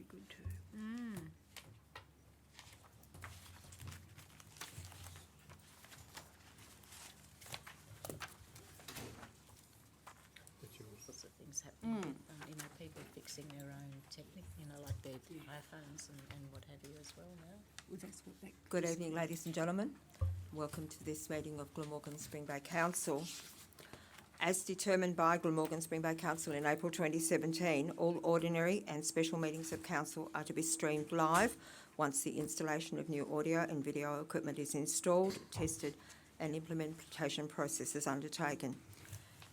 good too. Lots of things happening. People fixing their own technique, like their iPhones and what have you as well now. Well, that's what that Good evening, ladies and gentlemen. Welcome to this meeting of Glamorgan Spring Bay Council. As determined by Glamorgan Spring Bay Council in April 2017, all ordinary and special meetings of council are to be streamed live once the installation of new audio and video equipment is installed, tested and implementation process is undertaken.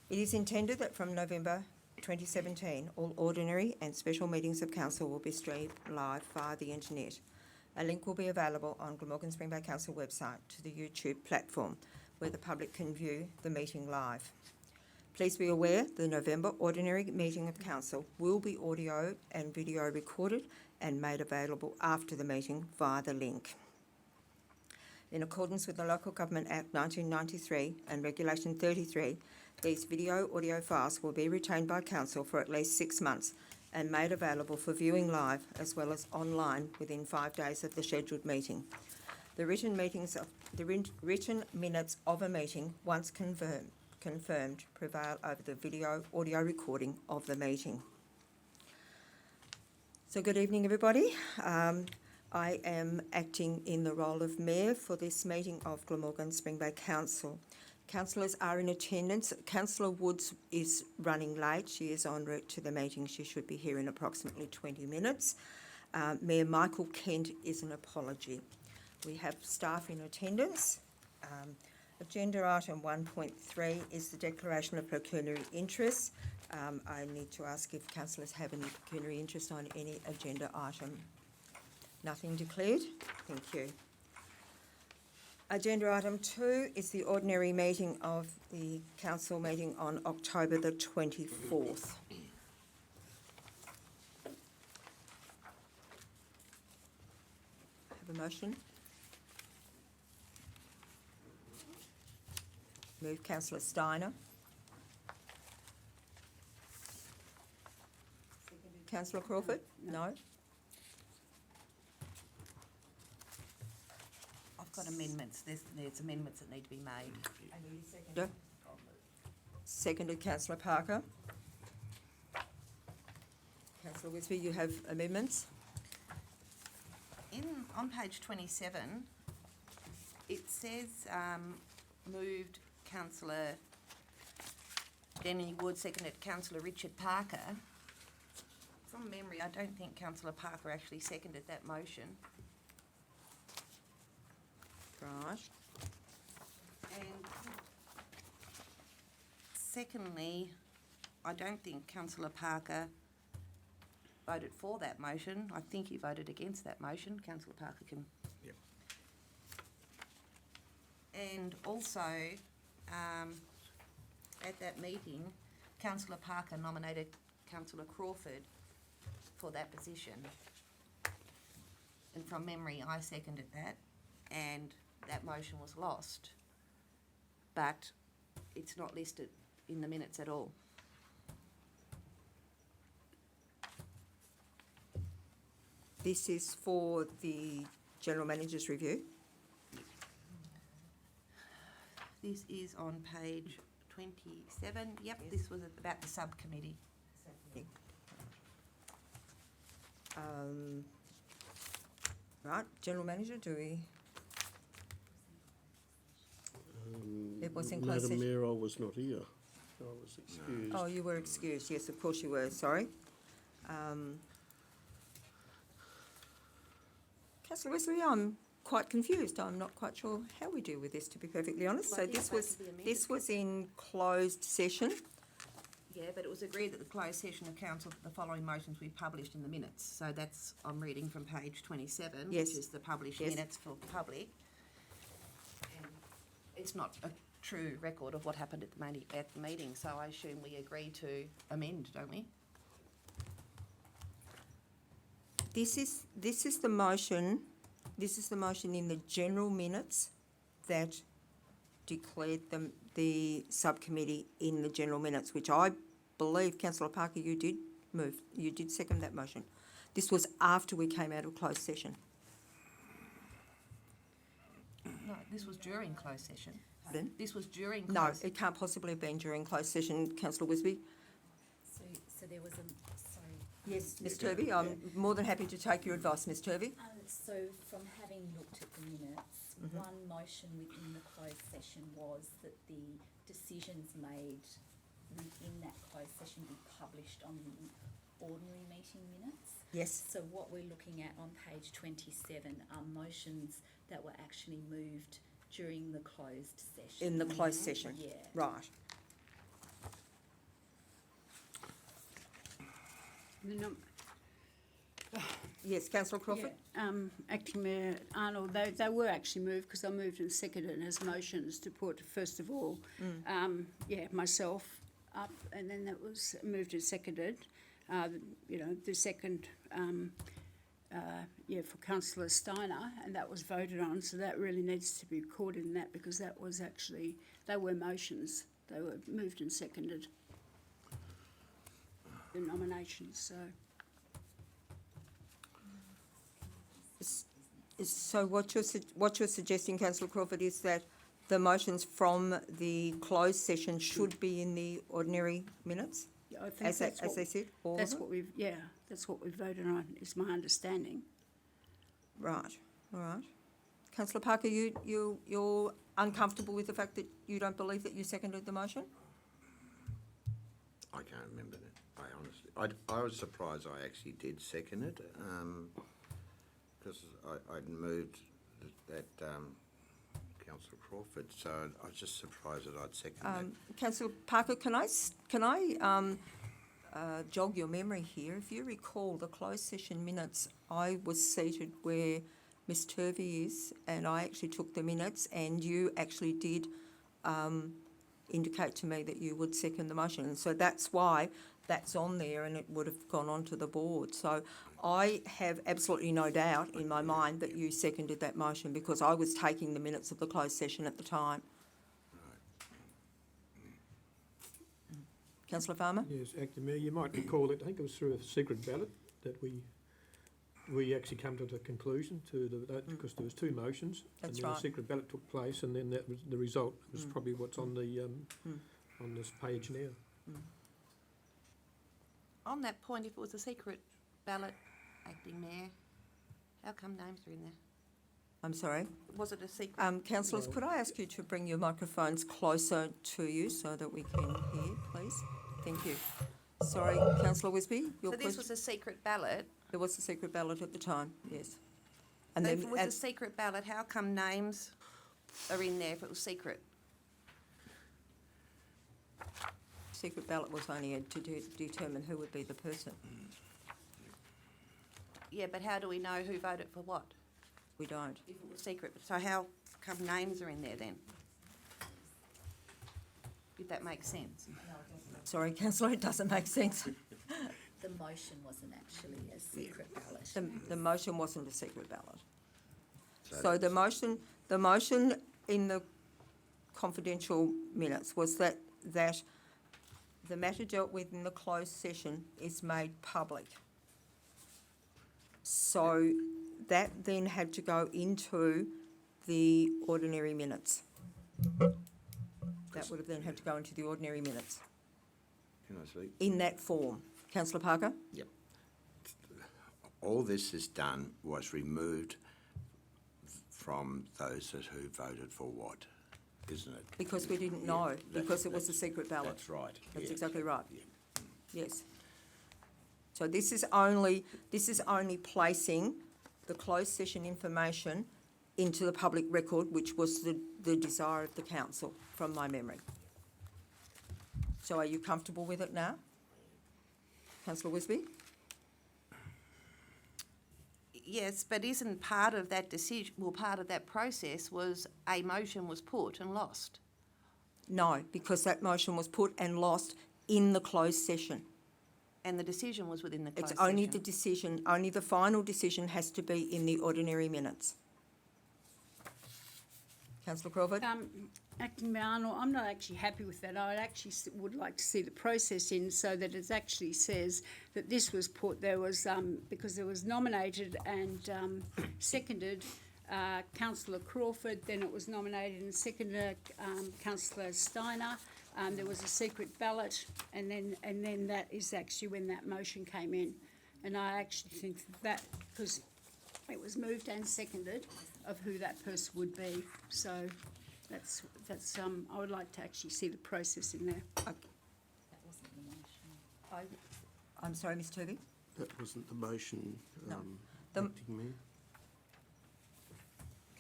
It is intended that from November 2017, all ordinary and special meetings of council will be streamed live via the internet. A link will be available on Glamorgan Spring Bay Council website to the YouTube platform where the public can view the meeting live. Please be aware the November ordinary meeting of council will be audio and video recorded and made available after the meeting via the link. In accordance with the Local Government Act 1993 and Regulation 33, these video audio files will be retained by council for at least 6 months and made available for viewing live as well as online within 5 days of the scheduled meeting. The written minutes of a meeting, once confirmed, prevail over the video audio recording of the meeting. So good evening, everybody. I am acting in the role of Mayor for this meeting of Glamorgan Spring Bay Council. Councillors are in attendance. Councillor Woods is running late. She is en route to the meeting. She should be here in approximately 20 minutes. Mayor Michael Kent is an apology. We have staff in attendance. Agenda item 1.3 is the declaration of pecuniary interest. I need to ask if councillors have any pecuniary interest on any agenda item. Nothing declared. Thank you. Agenda item 2 is the ordinary meeting of the council meeting on October the 24th. Have a motion? Move Councillor Steiner. Councillor Crawford? No. I've got amendments. There's amendments that need to be made. Seconder. Seconded Councillor Parker. Councillor Wisby, you have amendments? On page 27, it says moved Councillor Denny Wood, seconded Councillor Richard Parker. From memory, I don't think Councillor Parker actually seconded that motion. Right. And secondly, I don't think Councillor Parker voted for that motion. I think he voted against that motion. Councillor Parker can... Yep. And also, at that meeting, Councillor Parker nominated Councillor Crawford for that position. And from memory, I seconded that, and that motion was lost. But it's not listed in the minutes at all. This is for the General Manager's review. This is on page 27. Yep, this was about the subcommittee. Right, General Manager, do we? It was in closed Madam session. Mayor, I was not here. I was excused. Oh, you were excused. Yes, of course you were. Sorry. Councillor Wesley, I'm quite confused. I'm not quite sure how we deal with this, to be perfectly honest. Well, I So think this was in closed session. Yeah, but it was agreed that the closed session of council, the following motions we published in the minutes. So that's, I'm reading from page 27, Yes. which is the published Yes. minutes for the public. And it's not a true record of what happened at the meeting, so I assume we agree to amend, don't we? This is the motion. This is the motion in the general minutes that declared the subcommittee in the general minutes, which I believe, Councillor Parker, you did second that motion. This was after we came out of closed session. No, this was during closed session. Pardon? This was during No, closed. it can't possibly have been during closed session, councillor Wisby. So there was sorry. Yes, Ms Turvey, I'm more than happy to take your advice, Ms Turvey. So from having looked at the minutes, one motion within the closed session was that the decisions made within that closed session be published on the ordinary meeting minutes. Yes. So what we're looking at on page 27 are motions that were actually moved during the closed session. In the closed session? Yeah. Right. Yes, councillor Crawford? Acting Mayor Arnold, they were actually moved because I moved and seconded as motions to put, first of all, myself up, and then that was moved and seconded. The second, for councillor Steiner, and that was voted on, so that really needs to be recorded in that because that was actually, they were motions. They were moved and seconded, the nominations, so. So what you're suggesting, councillor Crawford, is that the motions from the closed session should be in the ordinary minutes, Yeah, I think as that's they said? All of That's them? what we've, that's what we've voted on, is my understanding. Right, all right. Councillor Parker, you're uncomfortable with the fact that you don't believe that you seconded the motion? I can't remember that. I was surprised I actually did second it, because I'd moved that Councillor Crawford, so I was just surprised that I'd seconded that. Councillor Parker, can I jog your memory here? If you recall the closed session minutes, I was seated where Ms Turvey is, and I actually took the minutes, and you actually did indicate to me that you would second the motion, and so that's why that's on there, and it would have gone on to the board. So I have absolutely no doubt in my mind that you seconded that motion because I was taking the minutes of the closed session at the time. Councillor Farmer? Yes, Acting Mayor, you might recall that I think it was through a secret ballot that we actually come to the conclusion because there was two motions. That's and then right. a secret ballot took place, and then that was the result was probably what's on the on this page now. On that point, if it was a secret ballot, Acting Mayor, how come names are in there? I'm sorry. Was it a secret? Councillors, could I ask you to bring your microphones closer to you so that we can hear, please? Thank you. Sorry, Councillor Wisby, your So this question? was a secret ballot. There was a secret ballot at the time, yes. So And if then, it was a secret ballot, how come names are in there if it was secret? secret ballot was only to determine who would be the person. Yeah, but how do we know who voted for what? We don't. If it was secret, so how come names are in there then? If that makes sense. Sorry, councillor, it doesn't make sense. The motion wasn't actually a secret ballot. The motion wasn't a secret ballot. So So the motion in the confidential minutes was that the matter dealt with in the closed session is made public. So that then had to go into the ordinary minutes. That would have then had to go into the ordinary minutes Can I speak? in that form. Councillor Parker? Yep. All this is done was removed from those who voted for what, isn't it? Because we didn't Yeah, know, that's- because it was a that's- secret ballot. That's right. That's yes. exactly right. Yeah. Yes. So this is only placing the closed session information into the public record, which was the desire of the council, from my memory. So are you comfortable with it now? Councillor Wisby? Yes, but isn't part of that decision, well, part of that process was a motion was put and lost? No, because that motion was put and lost in the closed session. And the decision was within the closed It's session? only the decision, only the final decision has to be in the ordinary minutes. Councillor Crawford? Acting Mayor Arnold, I'm not actually happy with that. I actually would like to see the process in so that it actually says that this was put, there was, because there was nominated and seconded Councillor Crawford, then it was nominated and seconded Councillor Steiner. There was a secret ballot, and then that is actually when that motion came in. And I actually think that, because it was moved and seconded, of who that person would be. So that's I would like to actually see the process in there. That wasn't the motion. I'm sorry, Ms Turvey? That wasn't the motion, No. The- Acting Mayor.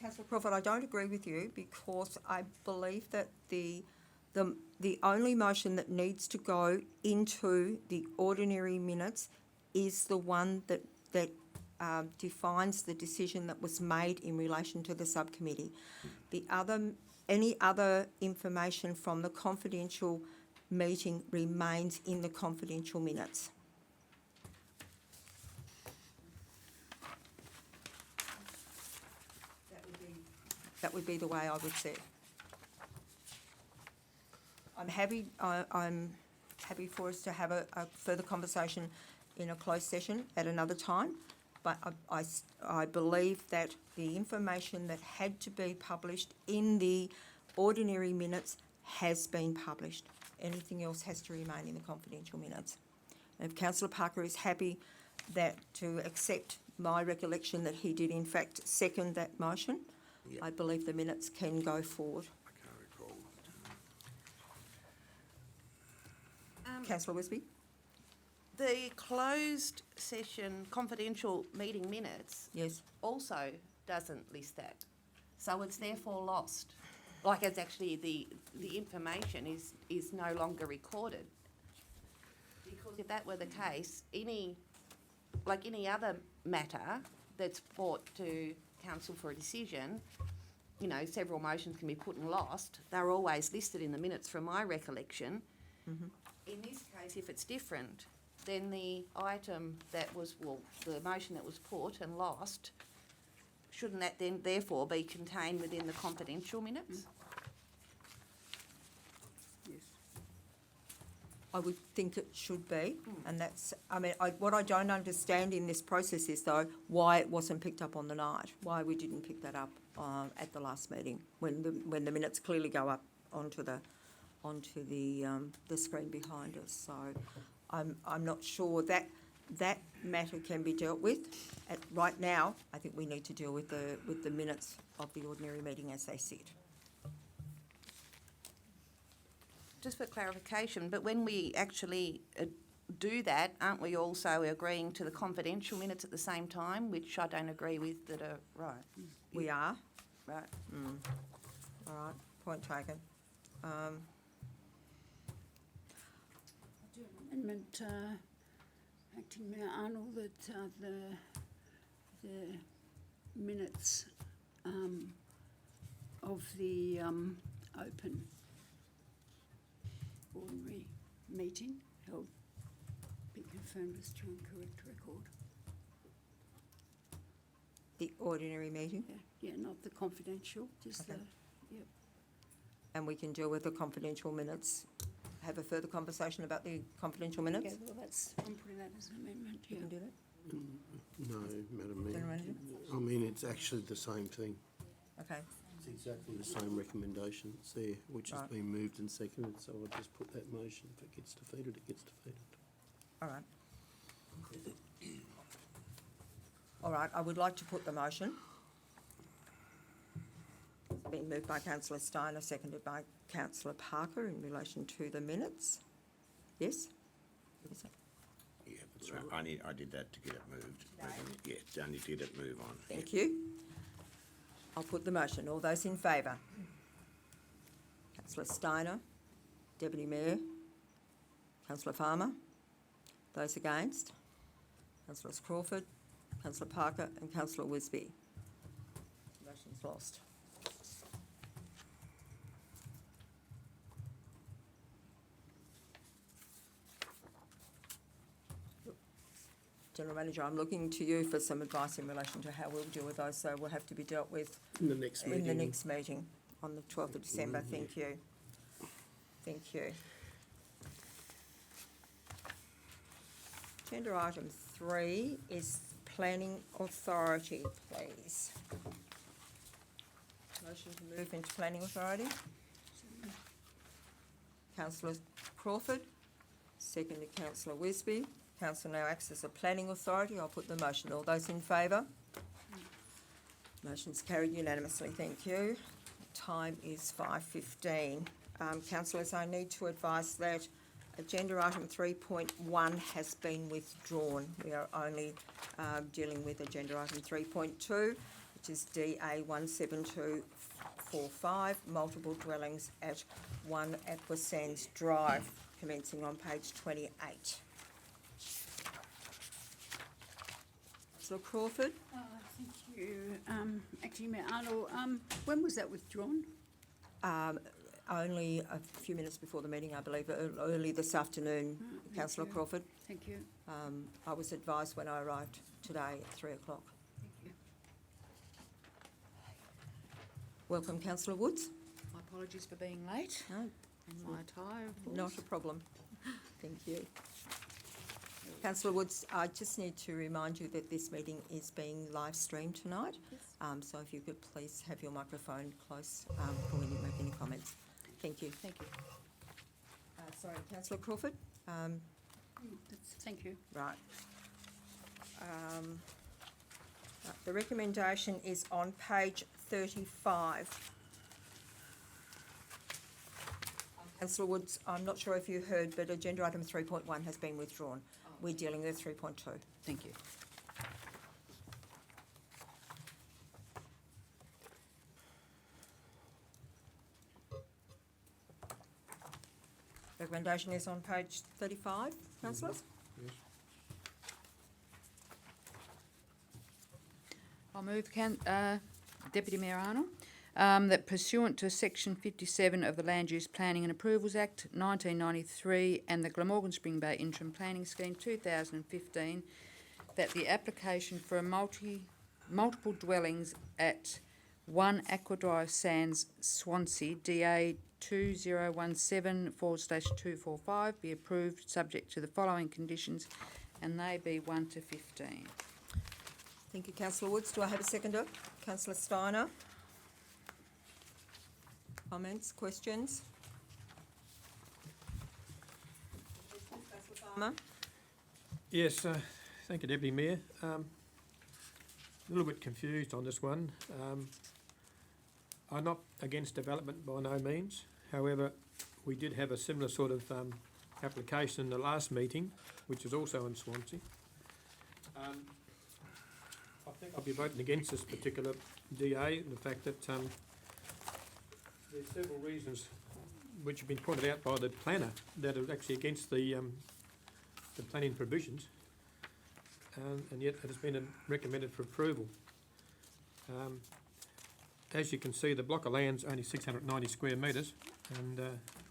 Councillor Crawford, I don't agree with you because I believe that the only motion that needs to go into the ordinary minutes is the one that defines the decision that was made in relation to the subcommittee. Any other information from the confidential meeting remains in the confidential minutes. That would be the way I would see it. I'm happy for us to have a further conversation in a closed session at another time, but I believe that the information that had to be published in the ordinary minutes has been published. Anything else has to remain in the confidential minutes. And if Councillor Parker is happy to accept my recollection that he did in fact second that motion, Yep. I believe the minutes can go forward. I can't recall. Councillor Wisby? The closed session confidential meeting minutes Yes. also doesn't list that. So it's therefore lost. Like it's actually the information is no longer recorded. Because if that were the case, any other matter that's brought to council for a decision, several motions can be put and lost. They're always listed in the minutes from my recollection. Mm-hmm. In this case, if it's different, then the item the motion that was put and lost, shouldn't that then therefore be contained within the confidential minutes? Yes. I would think it should be, and that's, what I don't understand in this process is though, why it wasn't picked up on the night, why we didn't pick that up at the last meeting, when the minutes clearly go up onto the screen behind us. So I'm not sure that matter can be dealt with. Right now, I think we need to deal with the minutes of the ordinary meeting as they sit. Just for clarification, but when we actually do that, aren't we also agreeing to the confidential minutes at the same time, which I don't agree with that are right? We are. Right. All right, point taken. Amendment, Acting Mayor Arnold, that the minutes of the open ordinary meeting held be confirmed as true and correct record. The ordinary meeting, Yeah, not the confidential, just Okay. the, and we can deal with the confidential minutes. Have a further conversation about the confidential minutes? yeah, well, I'm putting that as an amendment, You yeah. can do that? No, Madam Mayor. General Manager? I mean, it's actually the same thing. Okay, It's exactly the same recommendation that's there, which has Right. been moved and seconded, so I'll just put that motion. If it gets defeated, it gets defeated. all right. All right, I would like to put the motion. It's been moved by councillor Steiner, seconded by councillor Parker in relation to the minutes. Yes? Yes, sir. Yeah, that's right. I did that to get it moved. Yeah, only did it move on. Thank you. I'll put the motion. All those in favour? Councillor Steiner, Deputy Mayor, councillor Farmer. Those against? Councillors Crawford, councillor Parker and councillor Wisby. Motion's lost. General Manager, I'm looking to you for some advice in relation to how we'll deal with those, so will have to be dealt with In the next meeting. in the next meeting. on the 12th of December. Thank you. Thank you. Agenda item 3 is Planning Authority, please. Motion to move into Planning Authority. Councillor Crawford, seconded Councillor Wisby. Council now acts as a Planning Authority. I'll put the motion. All those in favour? Motion's carried unanimously. Thank you. Time is 5:15. Councillors, I need to advise that agenda item 3.1 has been withdrawn. We are only dealing with agenda item 3.2, which is DA 17245, multiple dwellings at 1 Aquasands Drive, commencing on page 28. Councillor Crawford? Thank you. Acting Mayor Arnold, when was that withdrawn? Only a few minutes before the meeting, I believe, early this afternoon, Thank Councillor you. Crawford. Thank you. I was advised when I arrived today at 3 o'clock. Thank you. Welcome, Councillor Woods. My apologies for being late No, and my attire, of course. not a problem. Thank you. Councillor Woods, I just need to remind you that this meeting is being live streamed tonight. So if you could please have your microphone close for when you make any comments. Thank you. Thank you. Sorry, Councillor Crawford? Thank you. Right. The recommendation is on page 35. Councillor Woods, I'm not sure if you heard, but agenda item 3.1 has been withdrawn. We're dealing with 3.2. Thank you. Recommendation is on page 35, councillors? Yes. I'll move, Deputy Mayor Arnold, that pursuant to Section 57 of the Land Use Planning and Approvals Act 1993 and the Glamorgan Spring Bay Interim Planning Scheme 2015, that the application for a multiple dwellings at 1 Aqua Drive Sands, Swansea, DA 2017/245 be approved subject to the following conditions, and they be 1 to 15. Thank you, Councillor Woods. Do I have a seconder? Councillor Steiner? Comments, questions? Councillor Farmer? Yes, thank you, Deputy Mayor. A little bit confused on this one. I'm not against development by no means. However, we did have a similar sort of application in the last meeting, which is also in Swansea. I think I'll be voting against this particular DA, the fact that there's several reasons which have been pointed out by the planner that are actually against the planning provisions, and yet it has been recommended for approval. As you can see, the block of land's only 690 square metres, and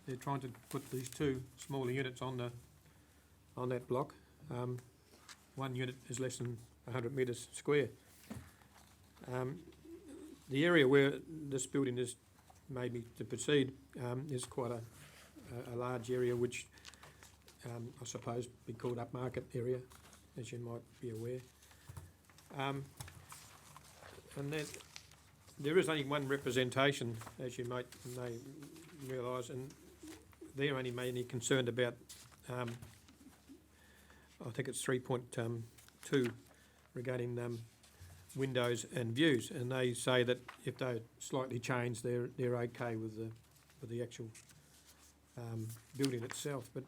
they're trying to put these two smaller units on that block. One unit is less than 100 metres square. The area where this building is made me to proceed is quite a large area, which I suppose be called upmarket area, as you might be aware. And there is only one representation, as you may realise, and they're only mainly concerned about, I think it's 3.2 regarding windows and views, and they say that if they slightly change, they're okay with the actual building itself. But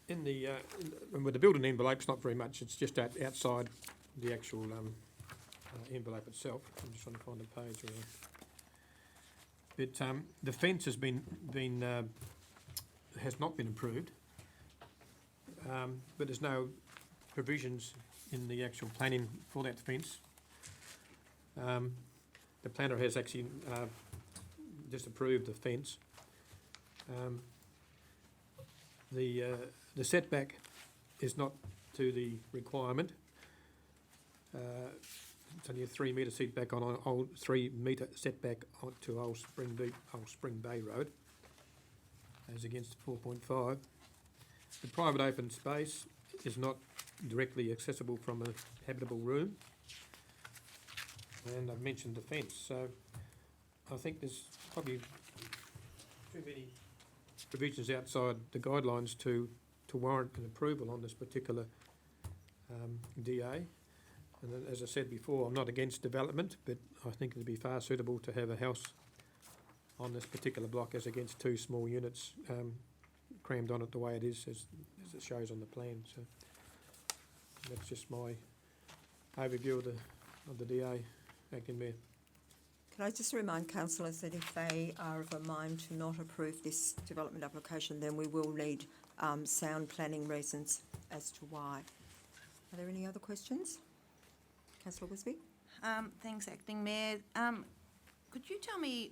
with the building envelope's not very much. It's just outside the actual envelope itself. I'm just trying to find the page. But the fence has has not been approved. But there's no provisions in the actual planning for that fence. The planner has actually disapproved the fence. The setback is not to the requirement. it's only a 3 metre setback on old 3 metre setback onto Old Spring Bay Road, as against 4.5. The private open space is not directly accessible from a habitable room. And I've mentioned the fence, so I think there's probably too many provisions outside the guidelines to warrant an approval on this particular DA. And then, as I said before, I'm not against development, but I think it'd be far suitable to have a house on this particular block as against 2 small units crammed on it the way it is, as it shows on the plan. So that's just my overview of the DA, Acting Mayor. Can I just remind councillors that if they are of a mind to not approve this development application, then we will need sound planning reasons as to why. Are there any other questions? Councillor Wisby? Thanks, Acting Mayor. Could you tell me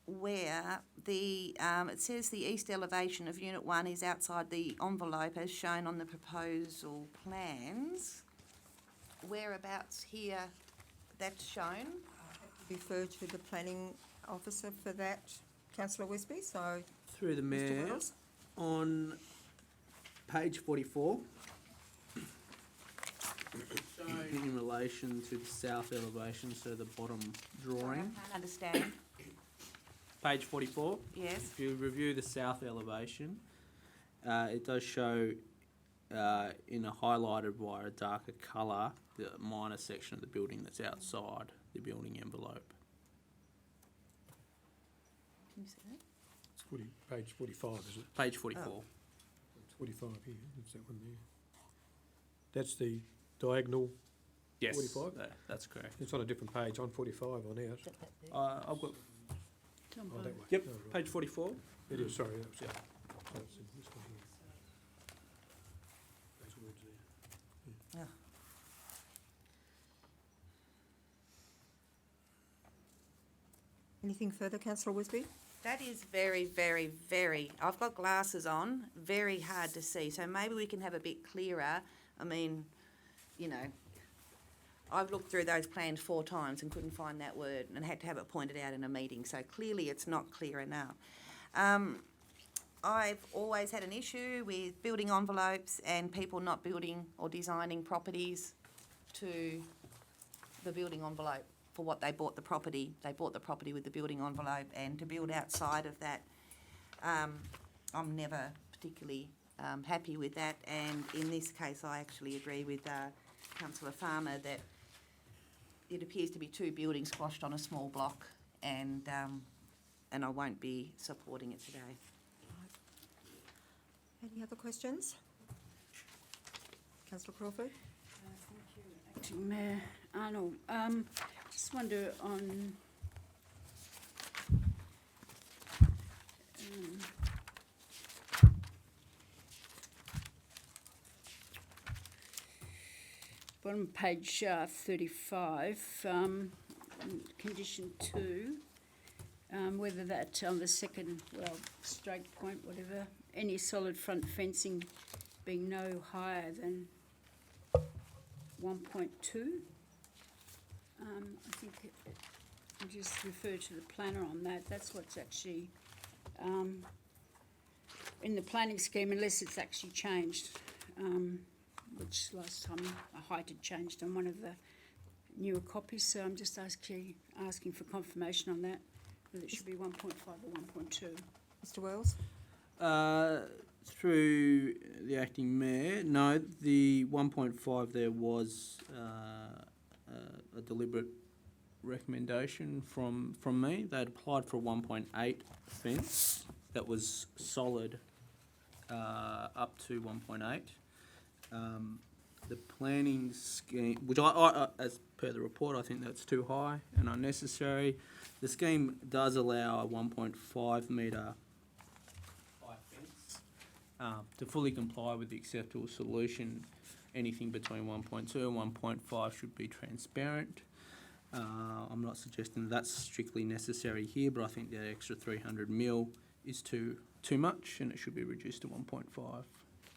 where the, it says the east elevation of Unit 1 is outside the envelope as shown on the proposal plans? Whereabouts here that's shown? Refer to the planning officer for that, councillor Wisby, so Through the Mr Mayor, Wells? on page 44, in relation to the south elevation, so the bottom Sorry, drawing, I can't understand. page 44, Yes, if you review the south elevation, it does show in a highlighted by a darker colour the minor section of the building that's outside the building envelope. can you see that? It's page 45, is it? Page 44. Oh. It's 45 here, it's that one there. That's the diagonal, Yes, 45? that's correct. it's on a different page, on 45 on ours. Is that there? I've got, It's on Oh, both. that way. yep, Oh, right. page 44. It is, sorry, that was, yeah. So it's in this one here. Those words there. anything further, councillor Wisby? That is very, very, very, I've got glasses on, very hard to see, so maybe we can have a bit clearer. I mean, you know, I've looked through those plans 4 times and couldn't find that word and had to have it pointed out in a meeting, so clearly it's not clear enough. I've always had an issue with building envelopes and people not building or designing properties to the building envelope for what they bought the property. They bought the property with the building envelope, and to build outside of that, I'm never particularly happy with that. And in this case, I actually agree with Councillor Farmer that it appears to be 2 buildings squashed on a small block, and I won't be supporting it today. Any other questions? Councillor Crawford? Thank you, Acting Mayor Arnold. Just wonder on bottom page 35, condition 2, whether that on the second, well, straight point, whatever, any solid front fencing being no higher than 1.2. I think you just refer to the planner on that. That's what's actually in the planning scheme, unless it's actually changed, which last time a height had changed on one of the newer copies. So I'm just asking for confirmation on that, whether it should be 1.5 or 1.2. Mr Wells? Through the Acting Mayor, no, the 1.5 there was a deliberate recommendation from me. They'd applied for a 1.8 fence that was solid up to 1.8. The planning scheme, which I, as per the report, I think that's too high and unnecessary. The scheme does allow a 1.5 metre high fence. To fully comply with the acceptable solution, anything between 1.2 and 1.5 should be transparent. I'm not suggesting that's strictly necessary here, but I think the extra 300 mil is too much, and it should be reduced to 1.5,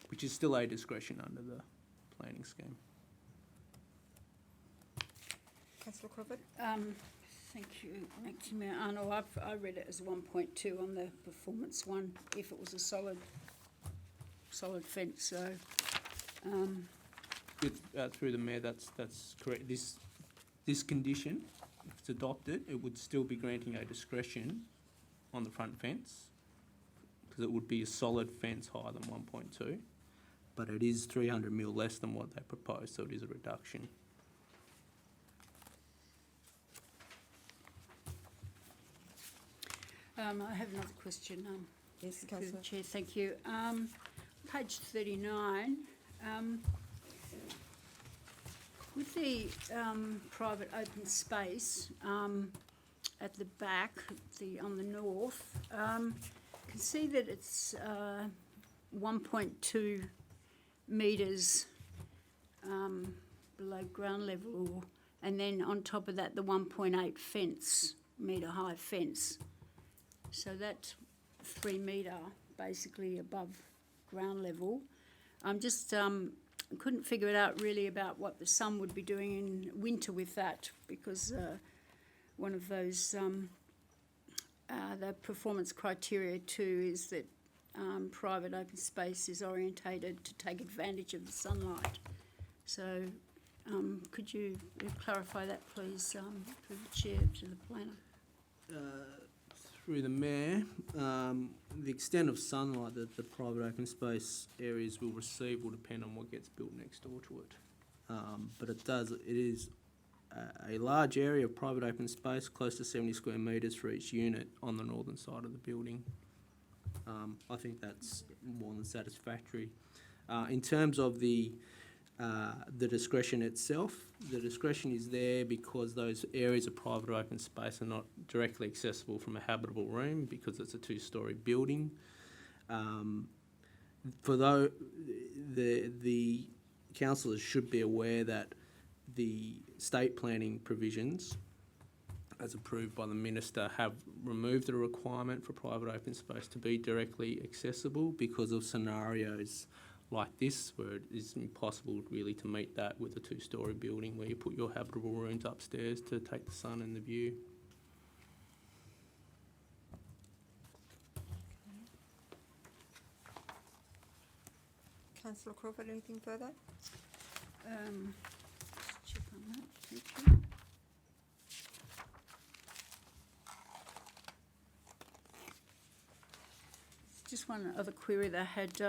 which is still a discretion under the planning scheme. Councillor Crawford? Thank you, Acting Mayor Arnold. I read it as 1.2 on the performance one, if it was a solid fence, so, Through the mayor, that's correct. This condition, if it's adopted, it would still be granting a discretion on the front fence, because it would be a solid fence higher than 1.2, but it is 300 mil less than what they proposed, so it is a reduction. I have another question, Yes, through the Councillor. Chair, thank you. Page 39, with the private open space at the back, on the north, can see that it's 1.2 metres below ground level, and then on top of that, the 1.8 metre high fence. So that's 3 metre basically above ground level. I'm just couldn't figure it out really about what the sun would be doing in winter with that, because one of those the performance criteria too is that private open space is orientated to take advantage of the sunlight. So could you clarify that, please, through the chair to the planner? Through the mayor, the extent of sunlight that the private open space areas will receive will depend on what gets built next door to it. But it is a large area of private open space, close to 70 square metres for each unit on the northern side of the building. I think that's more than satisfactory. In terms of the discretion itself, the discretion is there because those areas of private open space are not directly accessible from a habitable room because it's a 2-storey building. For the councillors should be aware that the state planning provisions, as approved by the minister, have removed the requirement for private open space to be directly accessible because of scenarios like this, where it is impossible really to meet that with a 2-storey building where you put your habitable rooms upstairs to take the sun and the view. Councillor Crawford, anything further? Just check on that, thank you. Just one other query that I had,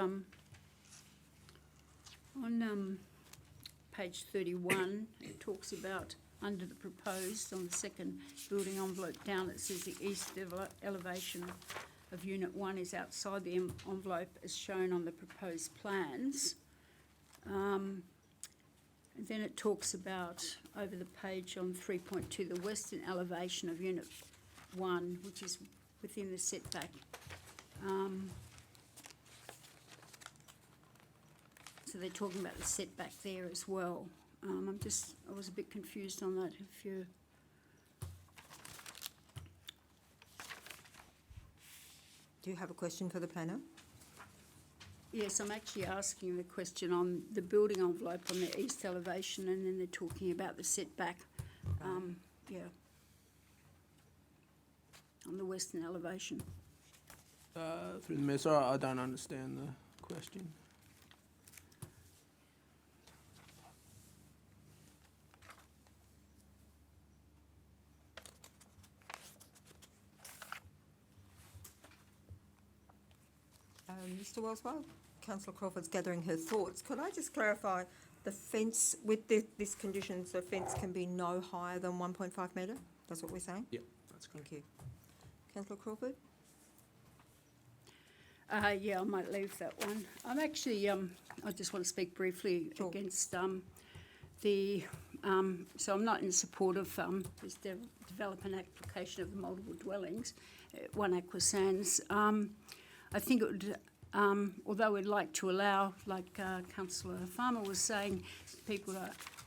on page 31, it talks about, under the proposed, on the second building envelope down, it says the east elevation of Unit 1 is outside the envelope as shown on the proposed plans. And then it talks about, over the page on 3.2, the western elevation of Unit 1, which is within the setback. So they're talking about the setback there as well. I was a bit confused on that. If you, Do you have a question for the planner? yes, I'm actually asking the question on the building envelope on the east elevation, and then they're talking about the setback. Yeah, on the western elevation. Through the mayor, sorry, I don't understand the question. Mr Wells, while Councillor Crawford's gathering her thoughts, could I just clarify the fence with this condition, so fence can be no higher than 1.5 metre? That's what we're saying? Yep, that's correct. Thank you. Councillor Crawford? Yeah, I might leave that one. I'm actually, I just want to speak briefly Sure. against so I'm not in support of this development application of the multiple dwellings, One Aqua Sands. I think it would, although we'd like to allow, like Councillor Farmer was saying, people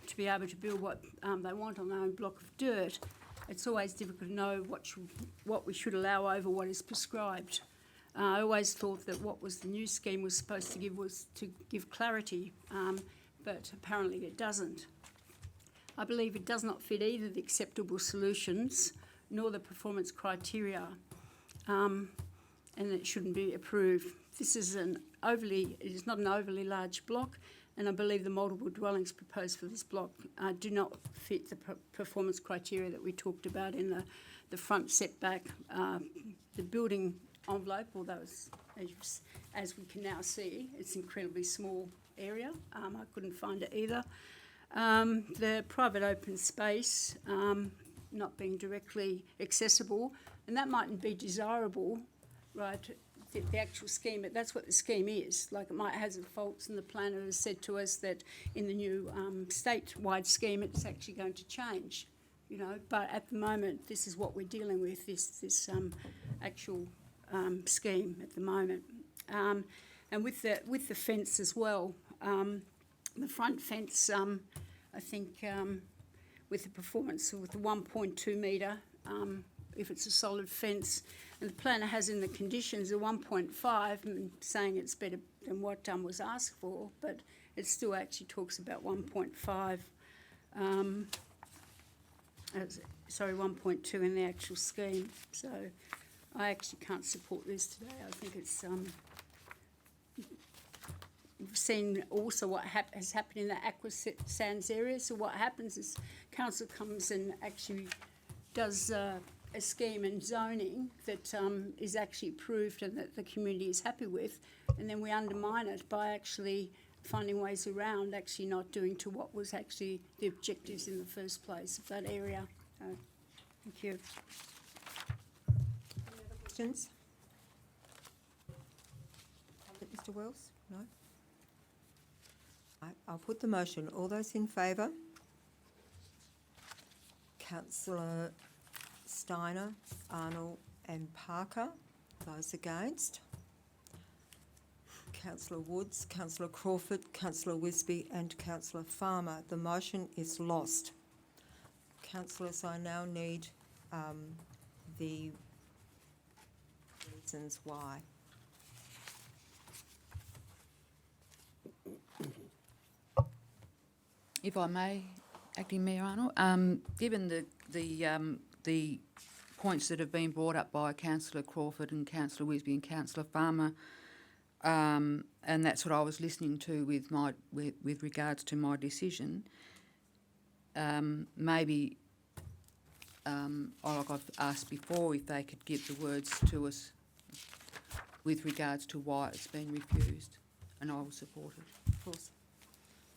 to be able to build what they want on their own block of dirt, it's always difficult to know what we should allow over what is prescribed. I always thought that what was the new scheme was supposed to give was to give clarity, but apparently it doesn't. I believe it does not fit either the acceptable solutions nor the performance criteria, and it shouldn't be approved. This is it is not an overly large block, and I believe the multiple dwellings proposed for this block do not fit the performance criteria that we talked about in the front setback, the building envelope, although it's, as we can now see, it's an incredibly small area. I couldn't find it either. The private open space not being directly accessible, and that mightn't be desirable, right? The actual scheme, that's what the scheme is. Like, it might have some faults, and the planner has said to us that in the new statewide scheme it's actually going to change, you know. But at the moment, this is what we're dealing with, this actual scheme at the moment. And with the fence as well, the front fence, I think with the performance with the 1.2 metre, if it's a solid fence, and the planner has in the conditions a 1.5, and saying it's better than what was asked for, but it still actually talks about 1.5, 1.2 in the actual scheme. So I actually can't support this today. I think it's we've seen also what has happened in the Aqua Sands area. So what happens is council comes and actually does a scheme and zoning that is actually approved and that the community is happy with, and then we undermine it by actually finding ways around actually not doing to what was actually the objectives in the first place of that area. Thank you. Any other questions? Mr. Wells? No? Right, I'll put the motion. All those in favour? Councillor Steiner, Arnold and Parker. Those against? Councillor Woods, Councillor Crawford, Councillor Wisby and Councillor Farmer. The motion is lost. Councillors, I now need the reasons why. If I may, Acting Mayor Arnold, given the points that have been brought up by Councillor Crawford and Councillor Wisby and Councillor Farmer, and that's what I was listening to with regards to my decision, maybe, like I've asked before, if they could give the words to us with regards to why it's been refused, and I will support it. Of course.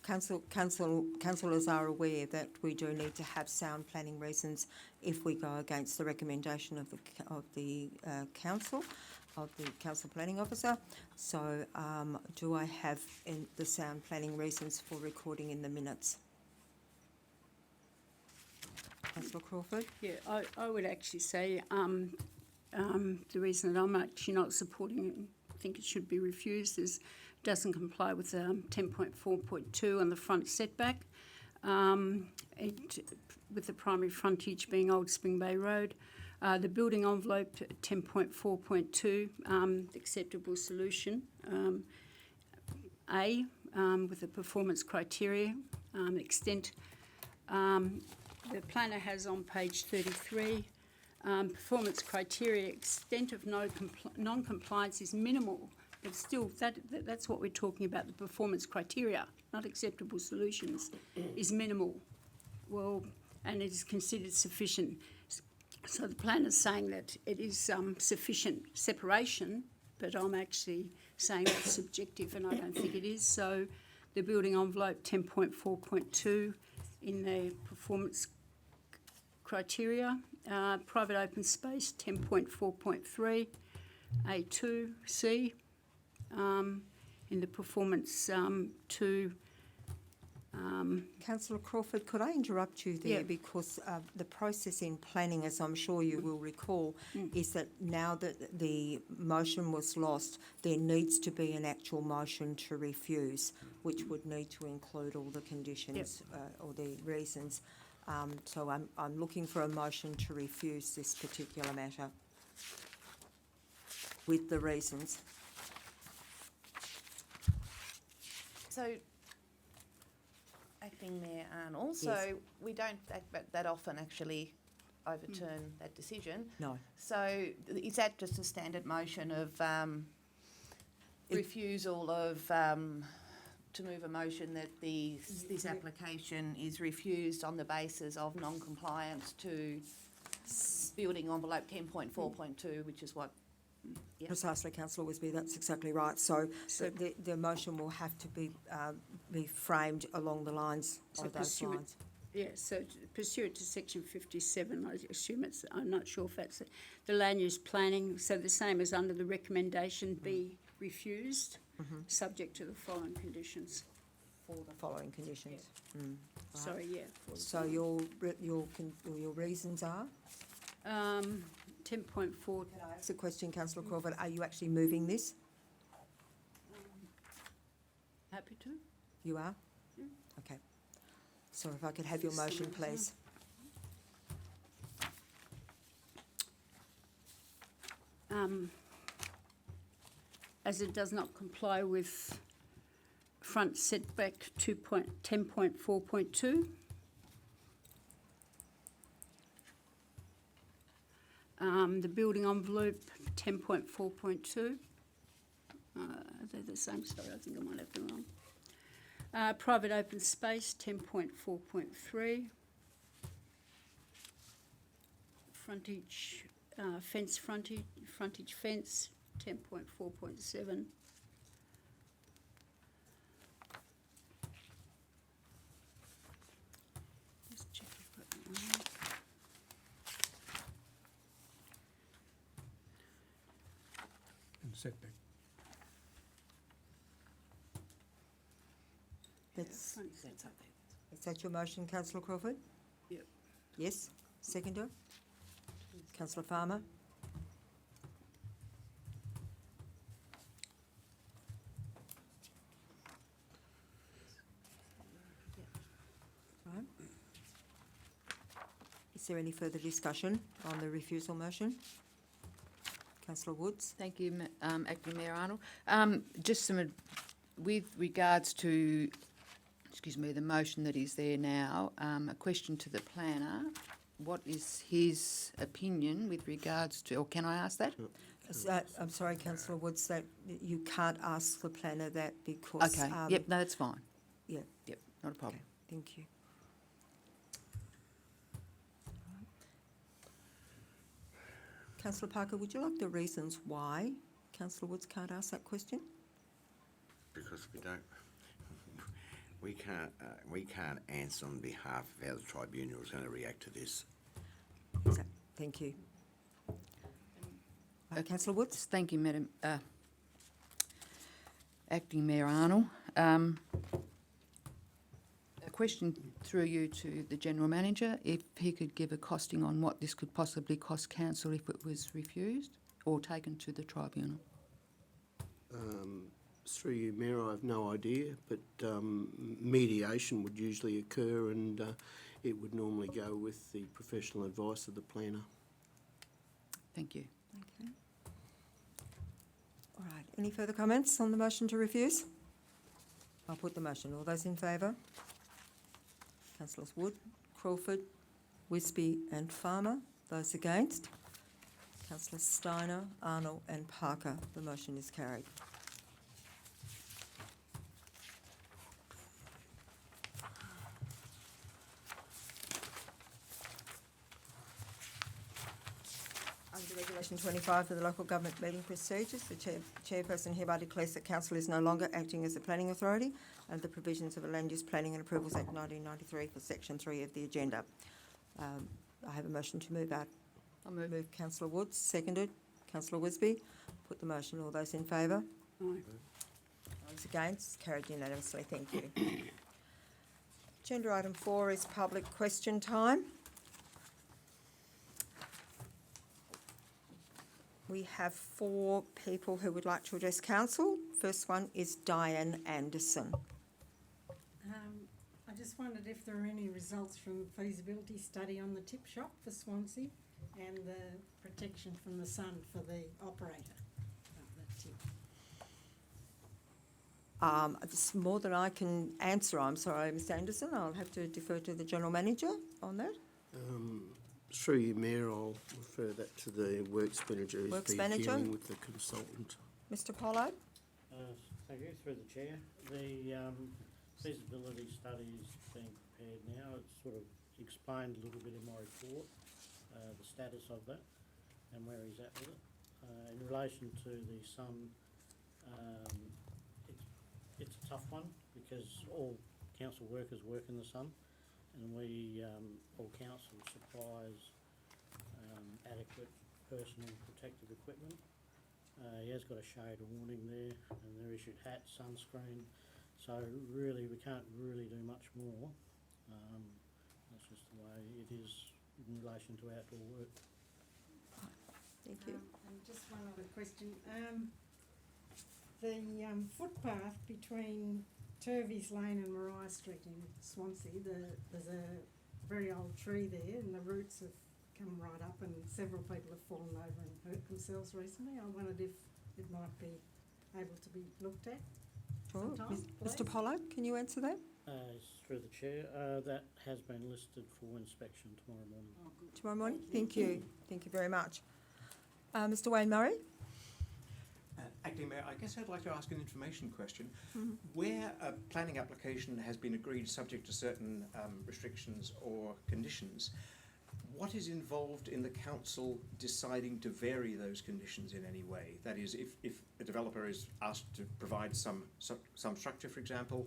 Councillors are aware that we do need to have sound planning reasons if we go against the recommendation of the council planning officer. So, do I have the sound planning reasons for recording in the minutes? Councillor Crawford? Yeah, I would actually say the reason that I'm actually not supporting it, I think it should be refused, is it doesn't comply with 10.4.2 on the front setback, with the primary frontage being Old Spring Bay Road. The building envelope 10.4.2, acceptable solution. With the performance criteria, extent. The planner has on page 33, performance criteria, extent of non-compliance is minimal, but still that's what we're talking about, the performance criteria, not acceptable solutions, is minimal. Well, and it is considered sufficient. So the planner's saying that it is sufficient separation, but I'm actually saying that's subjective and I don't think it is. So the building envelope 10.4.2 in the performance criteria, private open space 10.4.3, A2C, in the performance to Councillor Crawford, could I interrupt you there? Yeah. Because the process in planning, as I'm sure you will recall, is that now that the motion was lost, there needs to be an actual motion to refuse, which would need to include all the conditions or the reasons. So I'm looking for a motion to refuse this particular matter with the reasons. So Acting Mayor Arnold, so we don't that often actually overturn that decision. No. So is that just a standard motion of refusal of to move a motion that this application is refused on the basis of non-compliance to building envelope 10.4.2, which is what. Yep. Precisely, Councillor Wisby, that's exactly right. So the motion will have to be framed along the lines So of those pursuant- lines. Yeah, so pursuant to section 57, I assume I'm not sure if that's the land use planning, so the same as under the recommendation be refused, subject to the following conditions. For the following conditions. Mm. Sorry, yeah. So your reasons are? 10.4, That's a question, Councillor Crawford. Are you actually moving this? happy to? You are? Okay. So if I could have your motion, please. As it does not comply with front setback 10.4.2. The building envelope 10.4.2. They're the same, sorry, I think I might have them wrong. Private open space 10.4.3. Frontage, frontage fence 10.4.7. Just check if I've got that one. And setback. That's, Front is that your motion, Councillor Crawford? Yep. Yes? Seconder? Councillor Farmer? Right. Is there any further discussion on the refusal motion? Councillor Woods? Thank you, Acting Mayor Arnold. Just with regards to, the motion that is there now, a question to the planner. What is his opinion with regards to, or can I ask that? I'm sorry, Councillor Woods, that you can't ask the planner that because... Okay, yep, no, that's fine. Yeah. Yep, not a problem. Okay, thank you. Councillor Parker, would you like the reasons why Councillor Woods can't ask that question? Because we can't answer on behalf of how the tribunal is going to react to this. Thank you. Councillor Woods? Thank you, Madam Acting Mayor Arnold. A question through you to the General Manager, if he could give a costing on what this could possibly cost council if it was refused or taken to the tribunal. Through you, Mayor, I have no idea, but mediation would usually occur and it would normally go with the professional advice of the planner. Thank you. Okay. All right, any further comments on the motion to refuse? I'll put the motion. All those in favour? Councillors Wood, Crawford, Wisby and Farmer. Those against? Councillors Steiner, Arnold and Parker. The motion is carried. Under Regulation 25 of the Local Government Meeting Procedures, the chairperson hereby declares that council is no longer acting as a planning authority under the provisions of the Land Use Planning and Approvals Act 1993 for Section 3 of the agenda. I have a motion to move out. I'll move. Move Councillor Woods, seconded. Councillor Wisby. Put the motion. All those in favour? Aye. Those against? Carried unanimously. Thank you. Agenda item 4 is public question time. We have 4 people who would like to address council. First one is Diane Anderson. I just wondered if there are any results from the feasibility study on the tip shop for Swansea and the protection from the sun for the operator of the tip. It's more than I can answer. I'm sorry, Mr Anderson. I'll have to defer to the General Manager on that. Through you, Mayor, I'll refer that to the Works Manager who's Works been Manager. dealing with the consultant. Mr Pollard? Thank you, through the chair. The feasibility study is being prepared now. It's sort of explained a little bit in my report, the status of that and where he's at with it. In relation to the sun, it's a tough one because all council workers work in the sun, and we, all council supplies adequate personal protective equipment. He has got a shade warning there, and they're issued hats, sunscreen, so really we can't really do much more. That's just the way it is in relation to outdoor work. Thank you. And just one other question. The footpath between Turvey's Lane and Maria Street in Swansea, there's a very old tree there and the roots have come right up and several people have fallen over and hurt themselves recently. I wondered if it might be able to be looked at Sure. sometime, Mr please. Pollard, can you answer that? Through the chair, that has been listed for inspection tomorrow morning. Oh, good. Tomorrow morning? Thank you. Thank you very much. Mr Wayne Murray? Acting Mayor, I guess I'd like to ask an information question. Where a planning application has been agreed subject to certain restrictions or conditions, what is involved in the council deciding to vary those conditions in any way? That is, if a developer is asked to provide some structure, for example,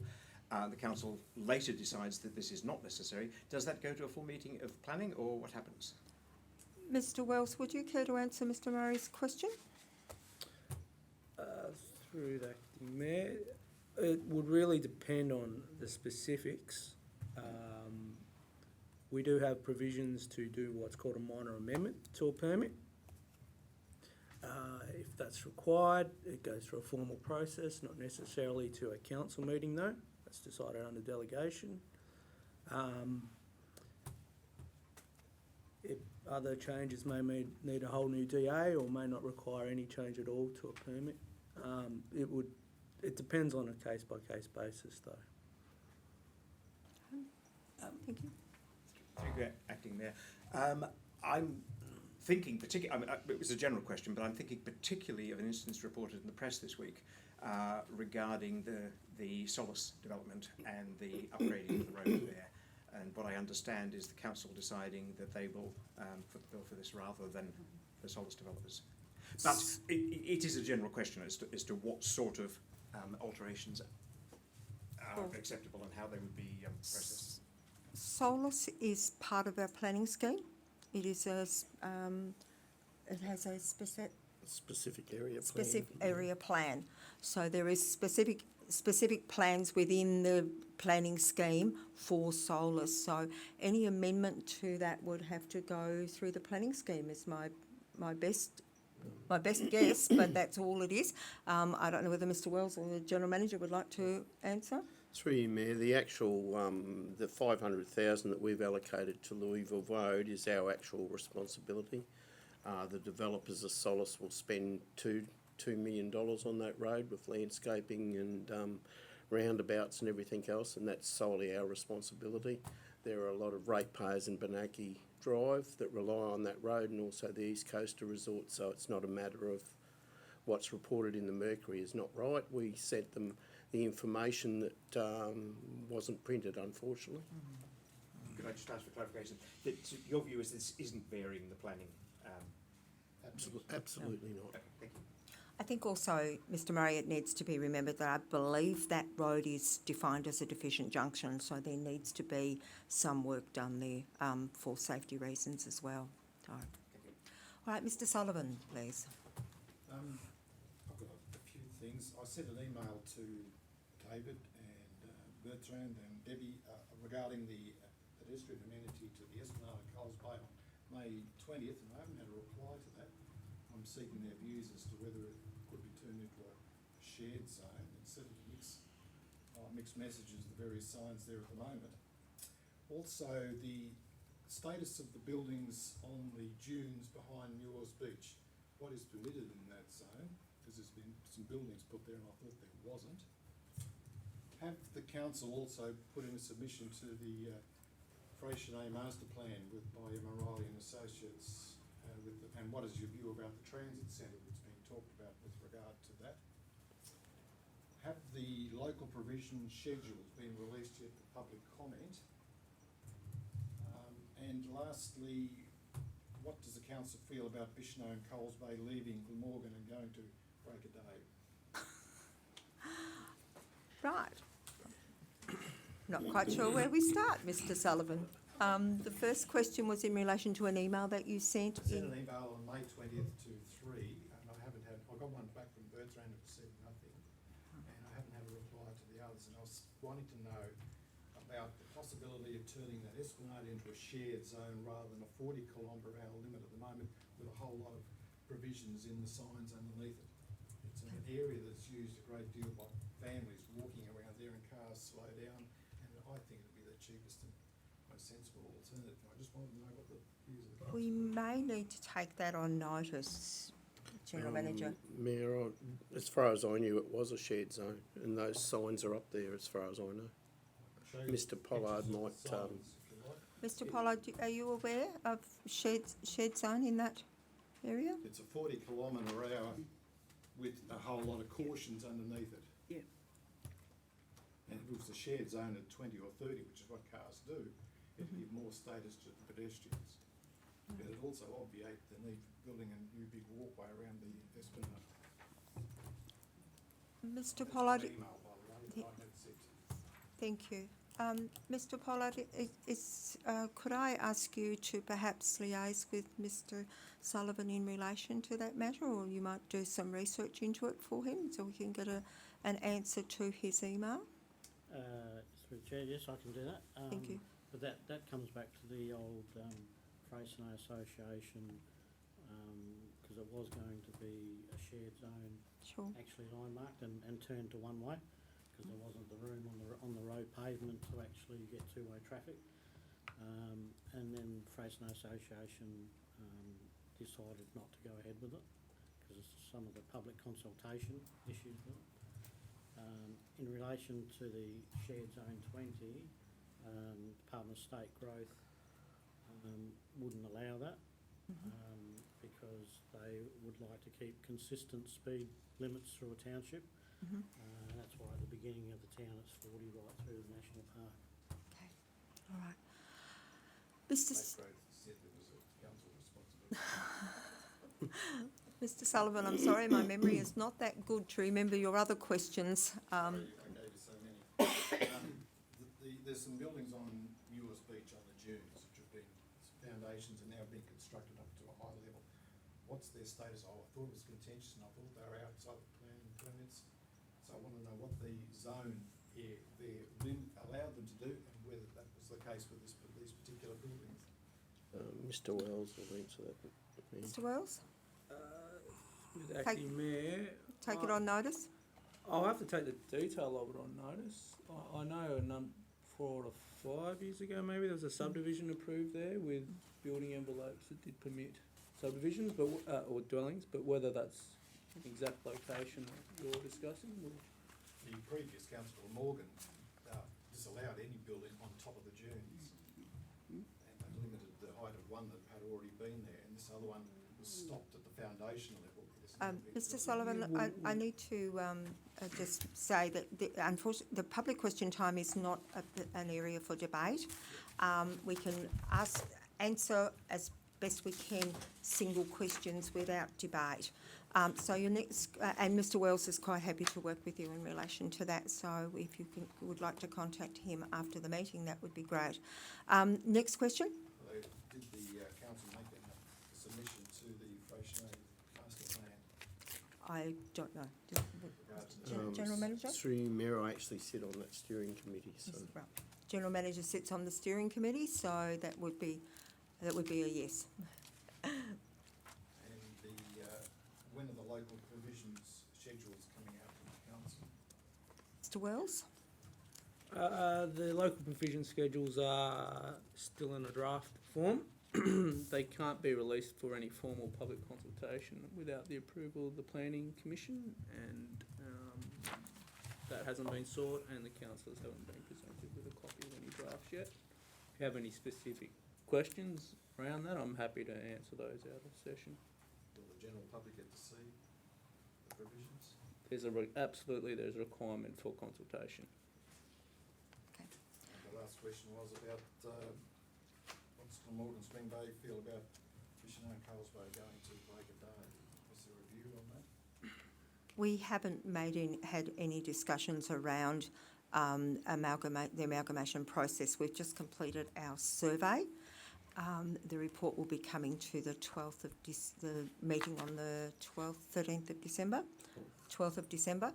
the council later decides that this is not necessary, does that go to a full meeting of planning or what happens? Mr Wells, would you care to answer Mr Murray's question? Through the acting mayor, it would really depend on the specifics. We do have provisions to do what's called a minor amendment to a permit. If that's required, it goes through a formal process, not necessarily to a council meeting though. That's decided under delegation. If other changes may need a whole new DA or may not require any change at all to a permit. It depends on a case by case basis though. Thank you. Thank you, Acting Mayor. I'm thinking particularly, it was a general question, but I'm thinking particularly of an instance reported in the press this week regarding the Solace development and the upgrading of the road there. And what I understand is the council deciding that they will foot the bill for this rather than the Solace developers. But it is a general question as to what sort of alterations are acceptable and how they would be processed. Solace is part of our planning scheme. It is it has a Specific area plan. specific area plan. So there is specific plans within the planning scheme for Solace. So any amendment to that would have to go through the planning scheme is my best guess, but that's all it is. I don't know whether Mr Wells or the General Manager would like to answer. Through you, Mayor, the actual, the 500,000 that we've allocated to Louisville Road is our actual responsibility. The developers of Solace will spend $2 million on that road with landscaping and roundabouts and everything else, and that's solely our responsibility. There are a lot of ratepayers in Benaki Drive that rely on that road and also the East Coaster Resort, so it's not a matter of what's reported in the Mercury is not right. We sent them the information that wasn't printed, unfortunately. Could I just ask for clarification? That your view is this isn't varying the planning? Absolutely not. Okay, thank you. I think also, Mr Murray, it needs to be remembered that I believe that road is defined as a deficient junction, so there needs to be some work done there for safety reasons as well. So. All right, Mr Sullivan, please. I've got a few things. I sent an email to David and Bertrand and Debbie regarding the pedestrian amenity to the Esplanade of Coles Bay on May 20th, and I haven't had a reply to that. I'm seeking their views as to whether it could be turned into a shared zone instead of mixed messages, the various signs there at the moment. Also, the status of the buildings on the dunes behind Muir's Beach. What is permitted in that zone? Because there's been some buildings put there and I thought there wasn't. council also put in a submission to the Freycinet Master Plan by O'Reilly and Associates, and what is your view about the transit centre that's been talked about with regard to that? Have the local provision schedules been released yet for public comment? And lastly, what does the council feel about Bicheno and Coles Bay leaving Glamorgan and going to Break a Day? Right. Not quite sure where we start, Mr Sullivan. The first question was in relation to an email that you sent I sent in. an email on May 20th to 3, and I got one back from Bertrand that said nothing, and I haven't had a reply to the others, and I was wanting to know about the possibility of turning that esplanade into a shared zone rather than a 40-kilometre-hour limit at the moment, with a whole lot of provisions in the signs underneath it. It's an area that's used a great deal by families walking around there, and cars slow down, and I think it'd be the cheapest and most sensible alternative. I just wanted to know what the views of the council. We may need to take that on notice, General Manager. Mayor, as far as I knew, it was a shared zone, and those signs are up there as far as I know. Mr Pollard might, Mr Pollard, are you aware of shed zone in that area? It's a 40-kilometre-hour with a whole lot of cautions underneath it. Yeah. And if it was a shared zone at 20 or 30, which is what cars do, it'd give more status to the pedestrians. But it'd also obviate the need for building a new big walkway around the esplanade. Mr That's Pollard, my email, by the way, I had sent. thank you. Mr Pollard, could I ask you to perhaps liaise with Mr Sullivan in relation to that matter, or you might do some research into it for him so we can get an answer to his email? Through the Chair, yes, I can do that. Thank you. But that comes back to the old Freycinet Association, because it was going to be a shared zone, Sure. actually line marked and turned to one way, because there wasn't the room on the road pavement to actually get two-way traffic. And then Freycinet Association decided not to go ahead with it because of some of the public consultation issues with it. In relation to the shared zone 20, Department of State Growth wouldn't allow that because they would like to keep consistent speed limits through a township. That's why at the beginning of the town it's 40 right through the national park. Okay, all right. Mr. Mr Sullivan, I'm sorry, my memory is not that good to remember your other questions. I gave you so many. There's some buildings on Ewers Beach on the dunes which have been, foundations are now being constructed up to a high level. What's their status? Oh, I thought it was contentious and I thought they were outside the planning permits. So I want to know what the zone there allowed them to do and whether that was the case with these particular buildings. Mr Wells will answer that. Mr Wells, With Acting Mayor, take it on notice. I'll have to take the detail of it on notice. I know 4 or 5 years ago maybe there was a subdivision approved there with building envelopes that did permit subdivisions, but or dwellings, but whether that's an exact location that you're discussing. The previous councillor Morgan disallowed any building on top of the dunes and they limited the height of one that had already been there, and this other one was stopped at the foundation level. Mr Sullivan, I need to just say that the public question time is not an area for debate. We can answer as best we can single questions without debate. So your next, and Mr Wells is quite happy to work with you in relation to that, so if you would like to contact him after the meeting, that would be great. Next question? Did the council make a submission to the Freycinet Master Plan? I don't know. General Manager? Through Mayor, I actually sit on that steering committee, so. Right. General Manager sits on the steering committee, so that would be a yes. And when are the local provisions schedules coming out from the council? Mr Wells? The local provision schedules are still in a draft form. They can't be released for any formal public consultation without the approval of the Planning Commission, and that hasn't been sought, and the councillors haven't been presented with a copy of any drafts yet. If you have any specific questions around that, I'm happy to answer those out of session. Will the general public get to see the provisions? Absolutely, there's a requirement for consultation. And the last question was about, what's Glamorgan Spring Bay feel about Fisherman Causeway going to Break of Day? Is there a view on that? We haven't had any discussions around the amalgamation process. We've just completed our survey. The report will be coming to the 12th of the meeting on the 13th of December. 12th of December.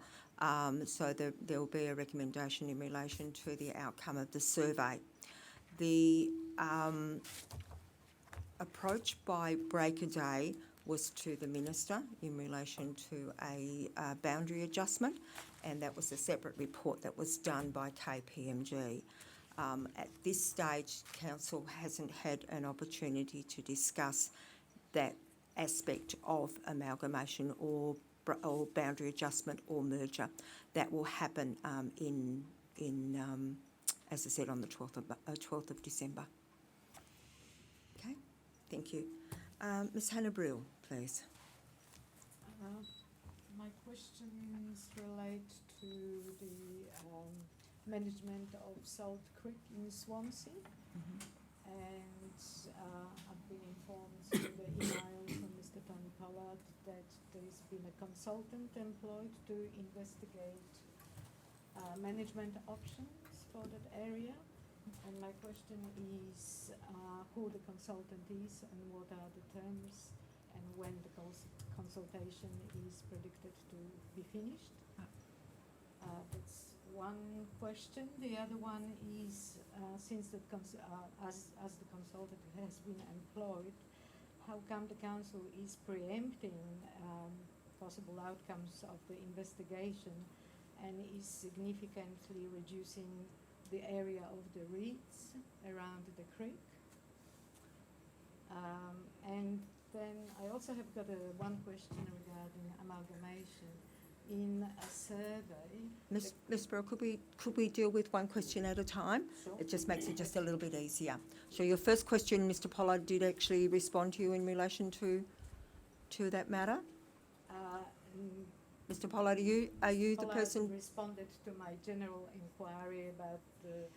So there will be a recommendation in relation to the outcome of the survey. The approach by Break of Day was to the Minister in relation to a boundary adjustment, and that was a separate report that was done by KPMG. At this stage, Council hasn't had an opportunity to discuss that aspect of amalgamation or boundary adjustment or merger. That will happen as I said, on the 12th of December. Okay, thank you. Ms Hannah Brill, please. My questions relate to the management of Salt Creek in Swansea. And I've been informed through the email from Mr Tony Pollard that there's been a consultant employed to investigate management options for that area. And my question is who the consultant is and what are the terms and when the consultation is predicted to be finished. That's one question. The other one is since the as the consultant has been employed, how come the council is preempting possible outcomes of the investigation and is significantly reducing the area of the reeds around the creek? And then I also have got one question regarding amalgamation. In a survey, Ms Brill, could we deal with one question at a time? Sure. It just makes it just a little bit easier. So your first question, Mr Pollard, did actually respond to you in relation to that matter? Mr Pollard, are you the person? Responded to my general inquiry about the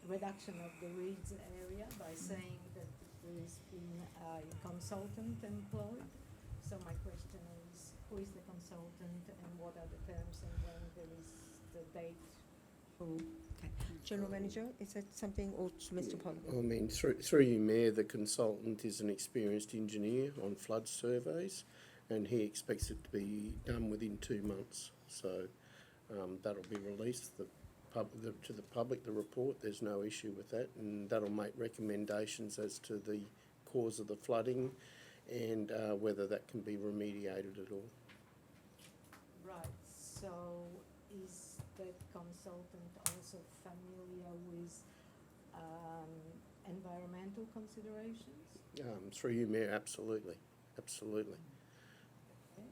reduction of the reeds area by saying that there's been a consultant employed. So my question is, who is the consultant and what are the terms and when there is the date? Okay. General Manager, is that something, or Mr Pollard? I mean, through you, Mayor, the consultant is an experienced engineer on flood surveys, and he expects it to be done within 2 months. So that'll be released to the public, the report. There's no issue with that, and that'll make recommendations as to the cause of the flooding and whether that can be remediated at all. Right, so is that consultant also familiar with environmental considerations? Through you, Mayor, absolutely. Absolutely. Okay.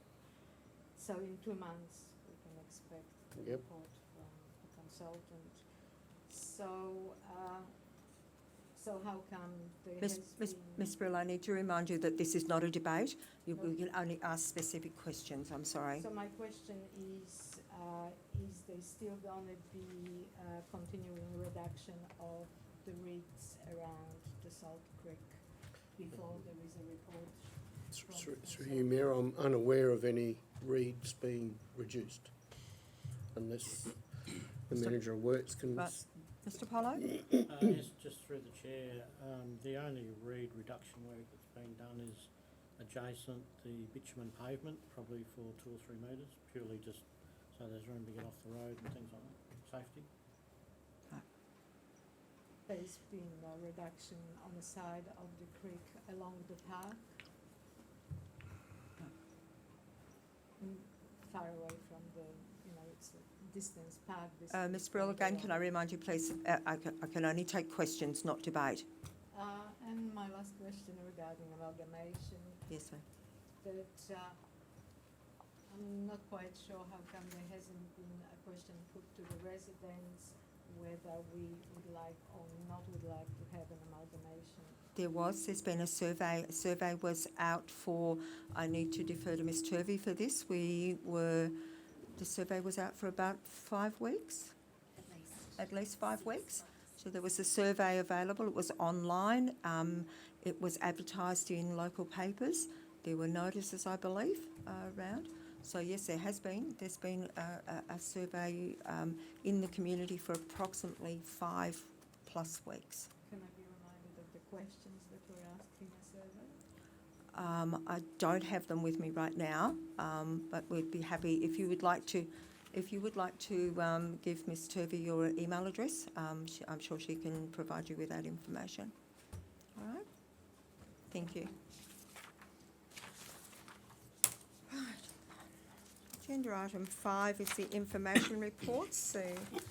So in 2 months we can expect a Yep. report from the consultant. So how come there has been... Ms Brill, I need to remind you that this is not a debate. We can only ask specific questions. I'm sorry. So my question is there still going to be continuing reduction of the reeds around the Salt Creek before there is a report? Through you, Mayor, I'm unaware of any reeds being reduced, unless the Manager of Works can... Right. Mr Pollard? Yes, just through the chair, the only reed reduction work that's being done is adjacent the bitumen pavement, probably for 2 or 3 metres, purely just so there's room to get off the road and things like that, safety. There's been a reduction on the side of the creek along the park, far away from the, it's a distance park. Ms Brill, again, can I remind you, please, I can only take questions, not debate. And my last question regarding amalgamation. Yes, sir. That I'm not quite sure how come there hasn't been a question put to the residents whether we would like or not would like to have an amalgamation. There's been a survey. A survey was out for, I need to defer to Ms Turvey for this. The survey was out for about 5 weeks? At least 5 weeks. So there was a survey available. It was online. It was advertised in local papers. There were notices, I believe, around. So yes, there's been a survey in the community for approximately 5+ weeks. Can I be reminded of the questions that were asked in the survey? I don't have them with me right now, but we'd be happy if you would like to. If you would like to give Ms Turvey your email address, I'm sure she can provide you with that information. All right. Thank you. Agenda item 5 is the information reports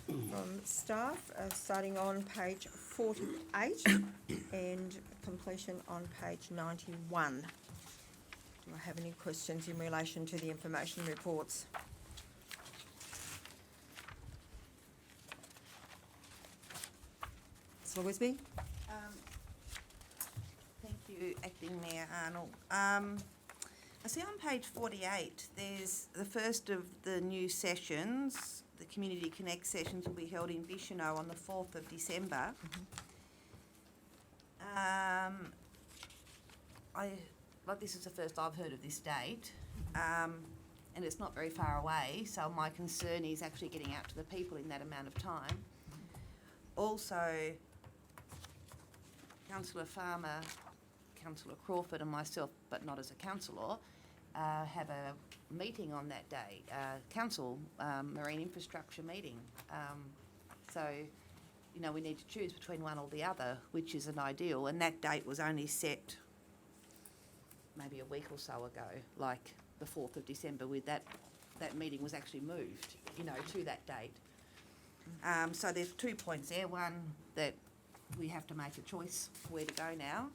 from staff, starting on page 48 and completion on page 91. Do I have any questions in relation to the information reports? Councillor Wisby? Thank you, Acting Mayor Arnold. I see on page 48, there's the first of the new sessions. The Community Connect sessions will be held in Bicheno on the 4th of December. This is the first I've heard of this date, and it's not very far away, so my concern is actually getting out to the people in that amount of time. Also, Councillor Farmer, Councillor Crawford and myself, but not as a councillor, have a meeting on that day, council marine infrastructure meeting. So, you know, we need to choose between one or the other, which is an ideal, and that date was only set maybe a week or so ago, like the 4th of December, with that meeting was actually moved, you know, to that date. So there's 2 points there. One, that we have to make a choice where to go now.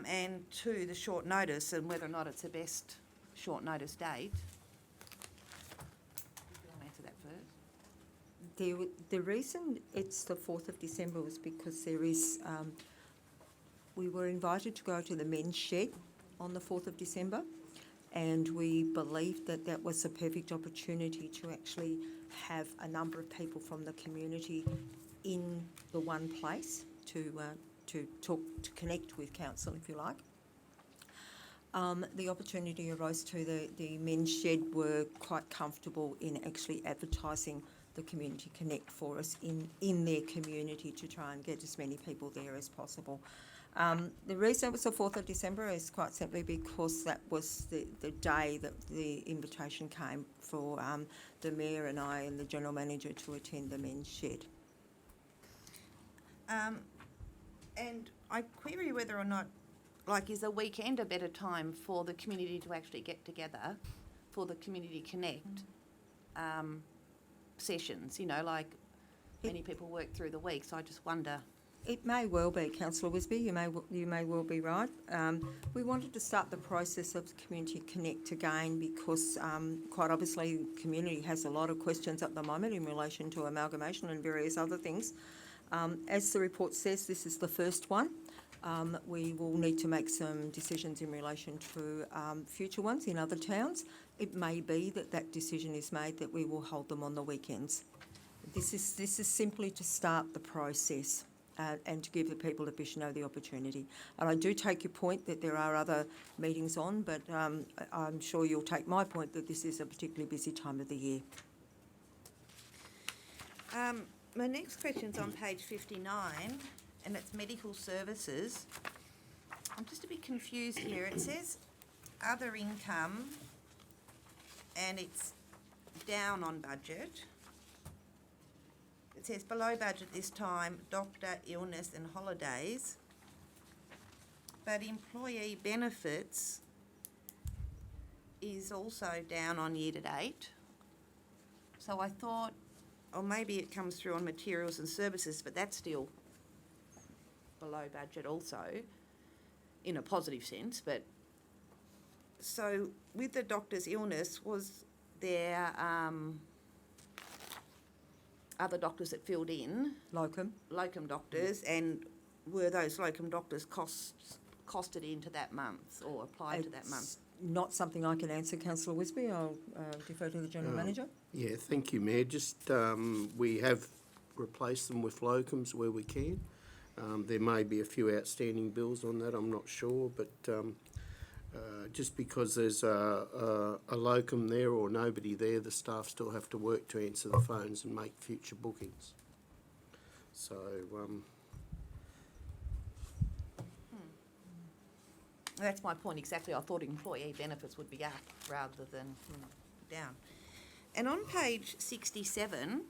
And 2, the short notice and whether or not it's the best short notice date. Do you want to answer that first? The reason it's the 4th of December was because there is, we were invited to go to the men's shed on the 4th of December, and we believed that that was a perfect opportunity to actually have a number of people from the community in the one place to talk, to connect with council, if you like. The opportunity arose to the men's shed were quite comfortable in actually advertising the Community Connect for us in their community to try and get as many people there as possible. The reason it was the 4th of December is quite simply because that was the day that the invitation came for the Mayor and I and the General Manager to attend the men's shed. And I query whether or not, is a weekend a better time for the community to actually get together for the Community Connect sessions? You know, many people work through the week, so I just wonder. It may well be, Councillor Wisby, you may well be right. We wanted to start the process of Community Connect again because quite obviously the community has a lot of questions at the moment in relation to amalgamation and various other things. As the report says, this is the first one. We will need to make some decisions in relation to future ones in other towns. It may be that decision is made that we will hold them on the weekends. This is simply to start the process and to give the people of Bicheno the opportunity. And I do take your point that there are other meetings on, but I'm sure you'll take my point that this is a particularly busy time of the year. My next question's on page 59, and it's medical services. I'm just a bit confused here. It says other income, and it's down on budget. It says below budget this time, doctor, illness and holidays. But employee benefits is also down on year to date. So I thought, or maybe it comes through on materials and services, but that's still below budget also, in a positive sense, but So with the doctor's illness, was there other doctors that filled in, Locum. locum doctors, and were those locum doctors costed into that month or applied to that month? It's not something I can answer, councillor Wisby. I'll defer to the General Manager. Yeah, thank you, Mayor. Just, we have replaced them with locums where we can. There may be a few outstanding bills on that, I'm not sure, but just because there's a locum there or nobody there, the staff still have to work to answer the phones and make future bookings. So, That's my point exactly. I thought employee benefits would be up rather than down. And on page 67,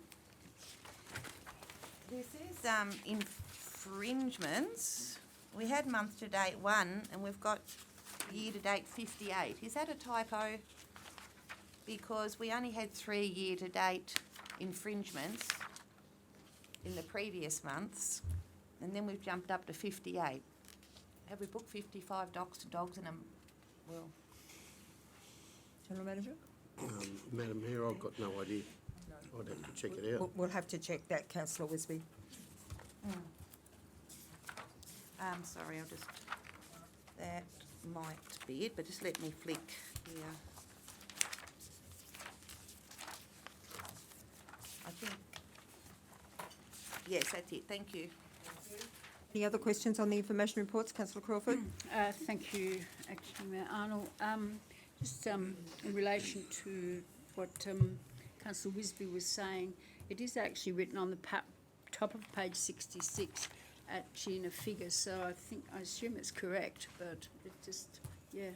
there says infringements. We had month-to-date 1 and we've got year-to-date 58. Is that a typo? Because we only had 3 year-to-date infringements in the previous months, and then we've jumped up to 58. Have we booked 55 dogs in a, well... General Manager? Madam Mayor, I've got no idea. I'd have to check it out. We'll have to check that, councillor Wisby. Sorry, I'll just... That might be it, but just let me flick here. I think... Yes, that's it. Thank you. Any other questions on the information reports, councillor Crawford? Thank you, Acting Mayor Arnold. Just in relation to what Councillor Wisby was saying, it is actually written on the top of page 66, actually in a figure, so I assume it's correct, but it just, yeah,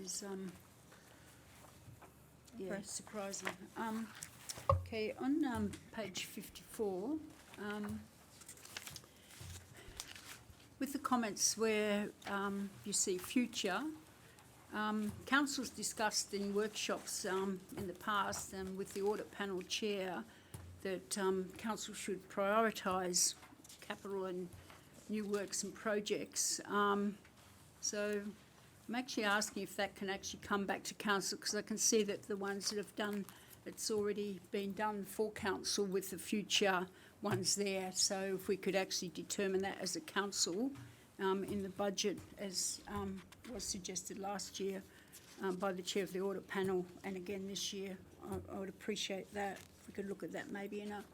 is, yeah, Okay. surprising. Okay, on page 54, with the comments where you see future, council's discussed in workshops in the past and with the audit panel chair that council should prioritise capital and new works and projects. So I'm actually asking if that can actually come back to council, because I can see that the ones that have done, it's already been done for council with the future ones there. So if we could actually determine that as a council in the budget, as was suggested last year by the chair of the audit panel, and again this year, I would appreciate that. If we could look at that maybe in a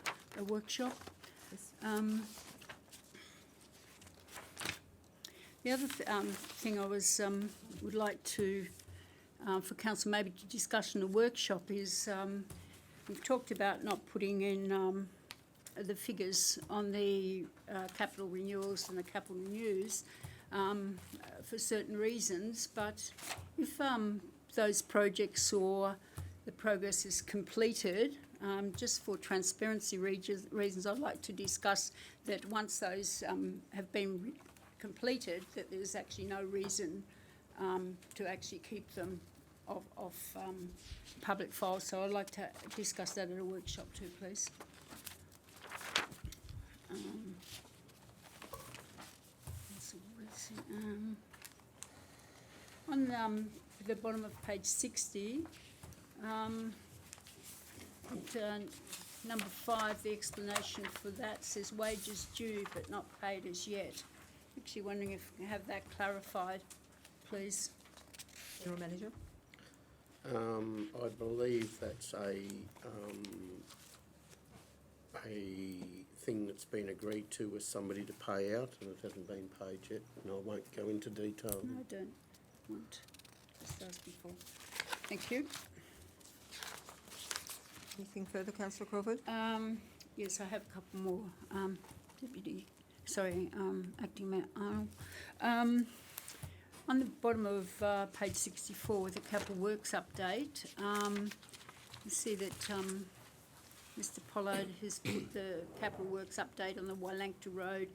workshop. The other thing I was would like to, for council maybe to discuss in a workshop is, we've talked about not putting in the figures on the capital renewals and the capital renews for certain reasons, but if those projects or the progress is completed, just for transparency reasons, I'd like to discuss that once those have been completed, that there's actually no reason to actually keep them off public files. So I'd like to discuss that at a workshop too, please. On the bottom of page 60, number 5, the explanation for that says wages due but not paid as yet. Actually wondering if we can have that clarified, please. General Manager? I believe that's a thing that's been agreed to with somebody to pay out, and it hasn't been paid yet, and I won't go into detail. No, I don't want, just as before. Thank you. Anything further, councillor Crawford? Yes, I have a couple more, Acting Mayor Arnold. On the bottom of page 64 with the capital works update, you see that Mr Pollard has put the capital works update on the Wailancta Road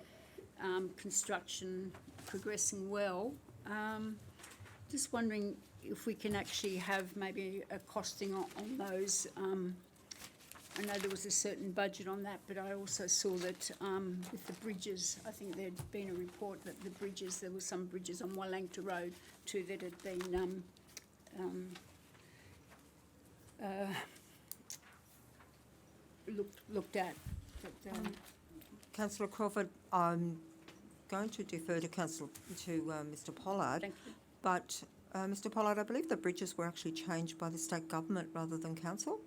construction progressing well. Just wondering if we can actually have maybe a costing on those. I know there was a certain budget on that, but I also saw that with the bridges, I think there'd been a report that the bridges, there were some bridges on Wailancta Road too that had been looked at. But, Councillor Crawford, I'm going to defer to Mr Pollard, thank you. but Mr Pollard, I believe the bridges were actually changed by the state government rather than council.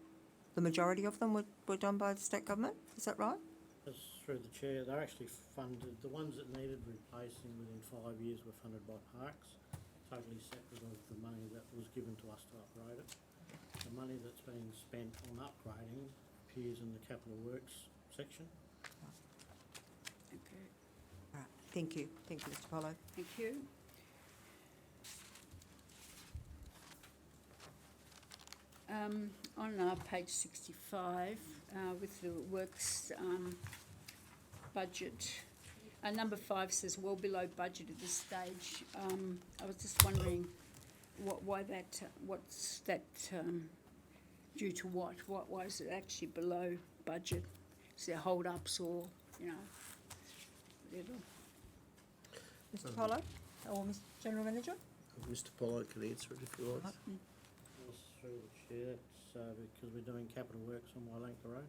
The majority of them were done by the state government, is that right? As through the chair, they're actually funded, the ones that needed replacing within 5 years were funded by Parks, totally separate of the money that was given to us to upgrade it. The money that's been spent on upgrading appears in the capital works section. Okay, Right. Thank you, Mr Pollard. thank you. On page 65, with the works budget, number 5 says well below budget at this stage. I was just wondering why that, what's that due to what? Why is it actually below budget? Is there hold-ups or, whatever? Mr Pollard or Mr General Manager? Mr Pollard can answer it if you like. Just through the chair, it's because we're doing capital works on Wailanka Road.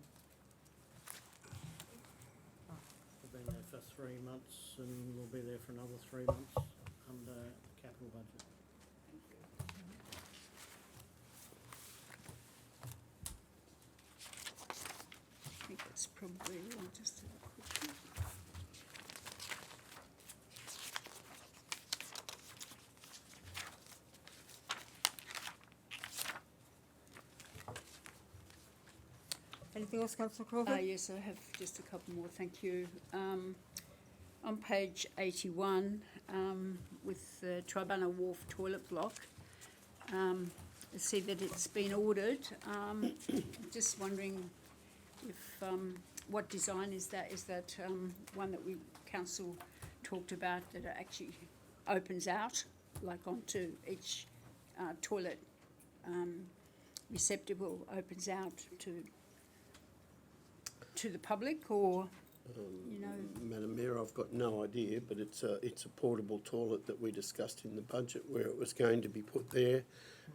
We've been there for 3 months and we'll be there for another 3 months under the capital budget. I think that's probably, I'll just have a quick look. Anything else, Councillor Crawford? Yes, I have just a couple more, thank you. On page 81, with the Tribunal Wharf toilet block, I see that it's been ordered. Just wondering if, what design is that? Is that one that council talked about that it actually opens out, like onto each toilet receptacle, opens out to the public, or, Madam Mayor, I've got no idea, but it's a portable toilet that we discussed in the budget where it was going to be put there,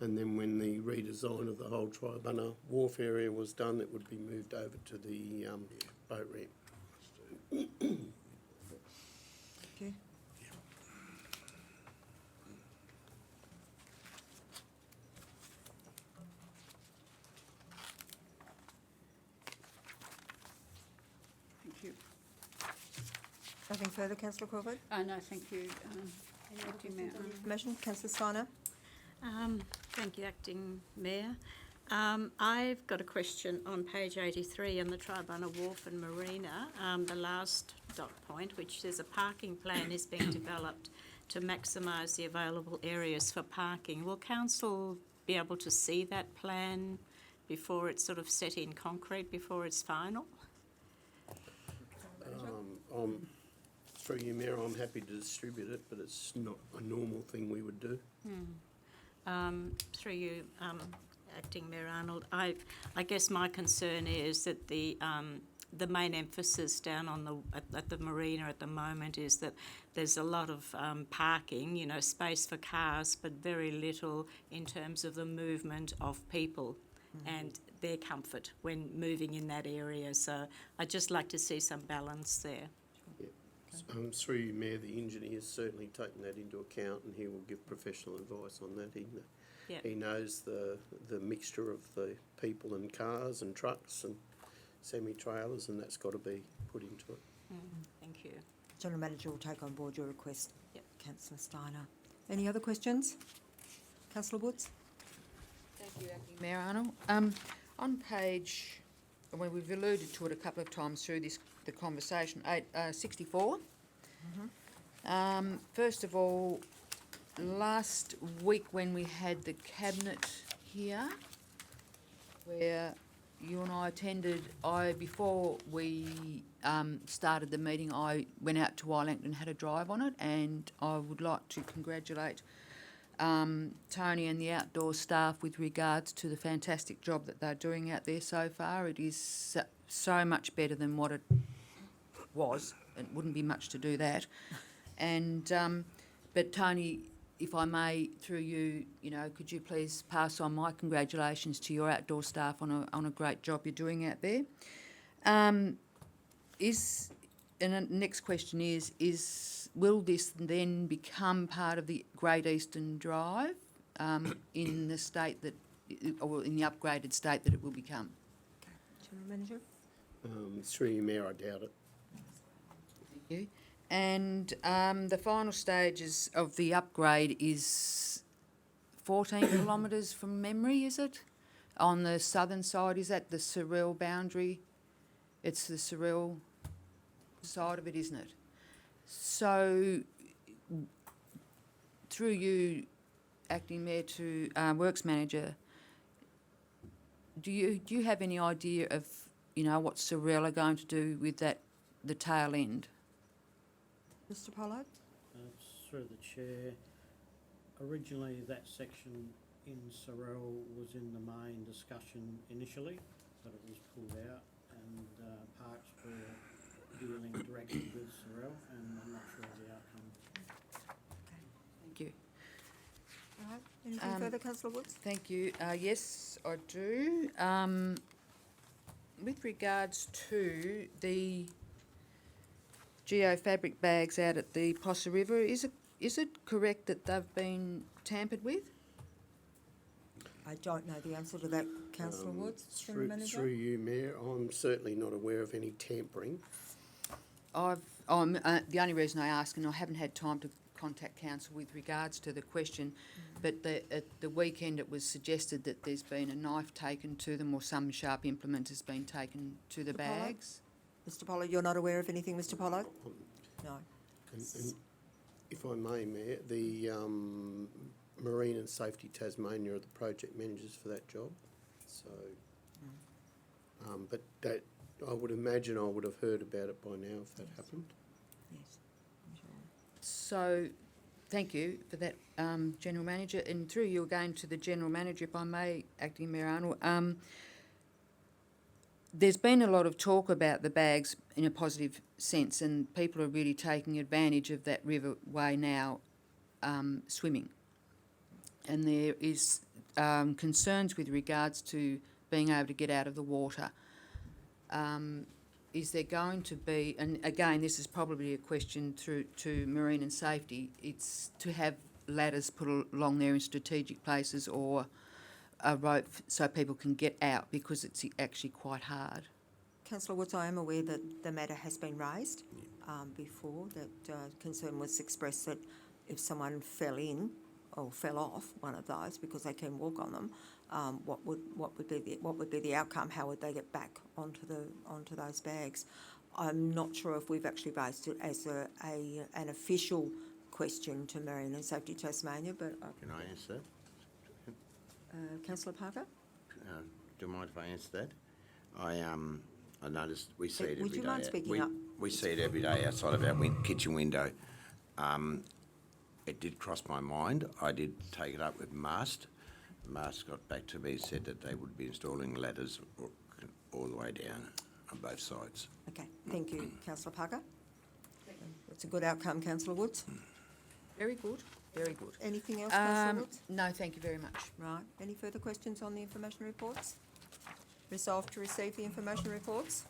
and then when the redesign of the whole Tribunal Wharf area was done, it would be moved over to the boat ramp. Okay. thank you. Nothing further, Councillor Crawford? No, thank you. Acting Mayor. Information, Councillor Steiner? Thank you, Acting Mayor. I've got a question on page 83 on the Tribunal Wharf and Marina, the last dot point, which says a parking plan is being developed to maximise the available areas for parking. Will council be able to see that plan before it's sort of set in concrete, before it's final? Through you, Mayor, I'm happy to distribute it, but it's not a normal thing we would do. Through you, Acting Mayor Arnold, I guess my concern is that the main emphasis down on at the marina at the moment is that there's a lot of parking, space for cars, but very little in terms of the movement of people and their comfort when moving in that area. So I'd just like to see some balance there. Through you, Mayor, the engineer's certainly taken that into account and he will give professional advice on that. He knows the mixture of the people and cars and trucks and semi-trailers, and that's got to be put into it. Thank you. General Manager will take on board your request. Yep. Councillor Steiner. Any other questions? Councillor Woods? Thank you, Acting Mayor Arnold. On page, well, we've alluded to it a couple of times through the conversation, 64. First of all, last week when we had the cabinet here, where you and I attended, before we started the meeting, I went out to Wailanka and had a drive on it, and I would like to congratulate Tony and the outdoor staff with regards to the fantastic job that they're doing out there so far. It is so much better than what it was. It wouldn't be much to do that. And but Tony if I may, through you, could you please pass on my congratulations to your outdoor staff on a great job you're doing out there. And the next question is will this then become part of the Great Eastern Drive in the state that, or in the upgraded state that it will become? General Manager? Through you, Mayor, I doubt it. Thank you. And the final stages of the upgrade is 14 kilometres from memory, is it? On the southern side, is that the Surrell boundary? It's the Surrell side of it, isn't it? So, through you, Acting Mayor, to Works Manager, do you have any idea of, what Surrell are going to do with the tail end? Mr Pollard? Through the chair, originally that section in Sorrel was in the main discussion initially, but it was pulled out, and Parks were dealing directly with Sorrel, and I'm not sure of the outcome. Thank you. All right. Anything further, Councillor Woods? Thank you. Yes, I do. With regards to the geofabric bags out at the Possa River, is it correct that they've been tampered with? I don't know the answer to that, Councillor Woods. General Manager? Through you, Mayor, I'm certainly not aware of any tampering. The only reason I ask, and I haven't had time to contact council with regards to the question, but at the weekend it was suggested that there's been a knife taken to them or some sharp implement has been taken to the Mr. Pollard? bags. Mr Pollard, you're not aware of anything, Mr Pollard? No. And if I may, Mayor, the Marine and Safety Tasmania are the project managers for that job. So, but that, I would imagine I would have heard about it by now if that happened. Yes, I'm sure. So, thank you for that, General Manager. And through you again to the General Manager, if I may, Acting Mayor Arnold, there's been a lot of talk about the bags in a positive sense, and people are really taking advantage of that riverway now, swimming. And there is concerns with regards to being able to get out of the water. Is there going to be, and again, this is probably a question to Marine and Safety, it's to have ladders put along there in strategic places or a rope so people can get out, because it's actually quite hard. Councillor Woods, I am aware that the matter has been raised before, that concern was expressed that if someone fell in or fell off one of those because they can walk on them, what would be the outcome? How would they get back onto those bags? I'm not sure if we've actually raised it as an official question to Marine and Safety Tasmania, but Can I answer that? Councillor Parker, Do you mind if I answer that? I noticed we see it would every you day. mind speaking up? We see it every day outside of our kitchen window. It did cross my mind. I did take it up with MAST. MAST got back to me, said that they would be installing ladders all the way down on both sides. Okay, thank you, Councillor Parker. It's a good outcome, Councillor Woods. Very good, very good. Anything else, Councillor Woods? No, thank you very much. Right, any further questions on the information reports? Resolved to receive the information reports.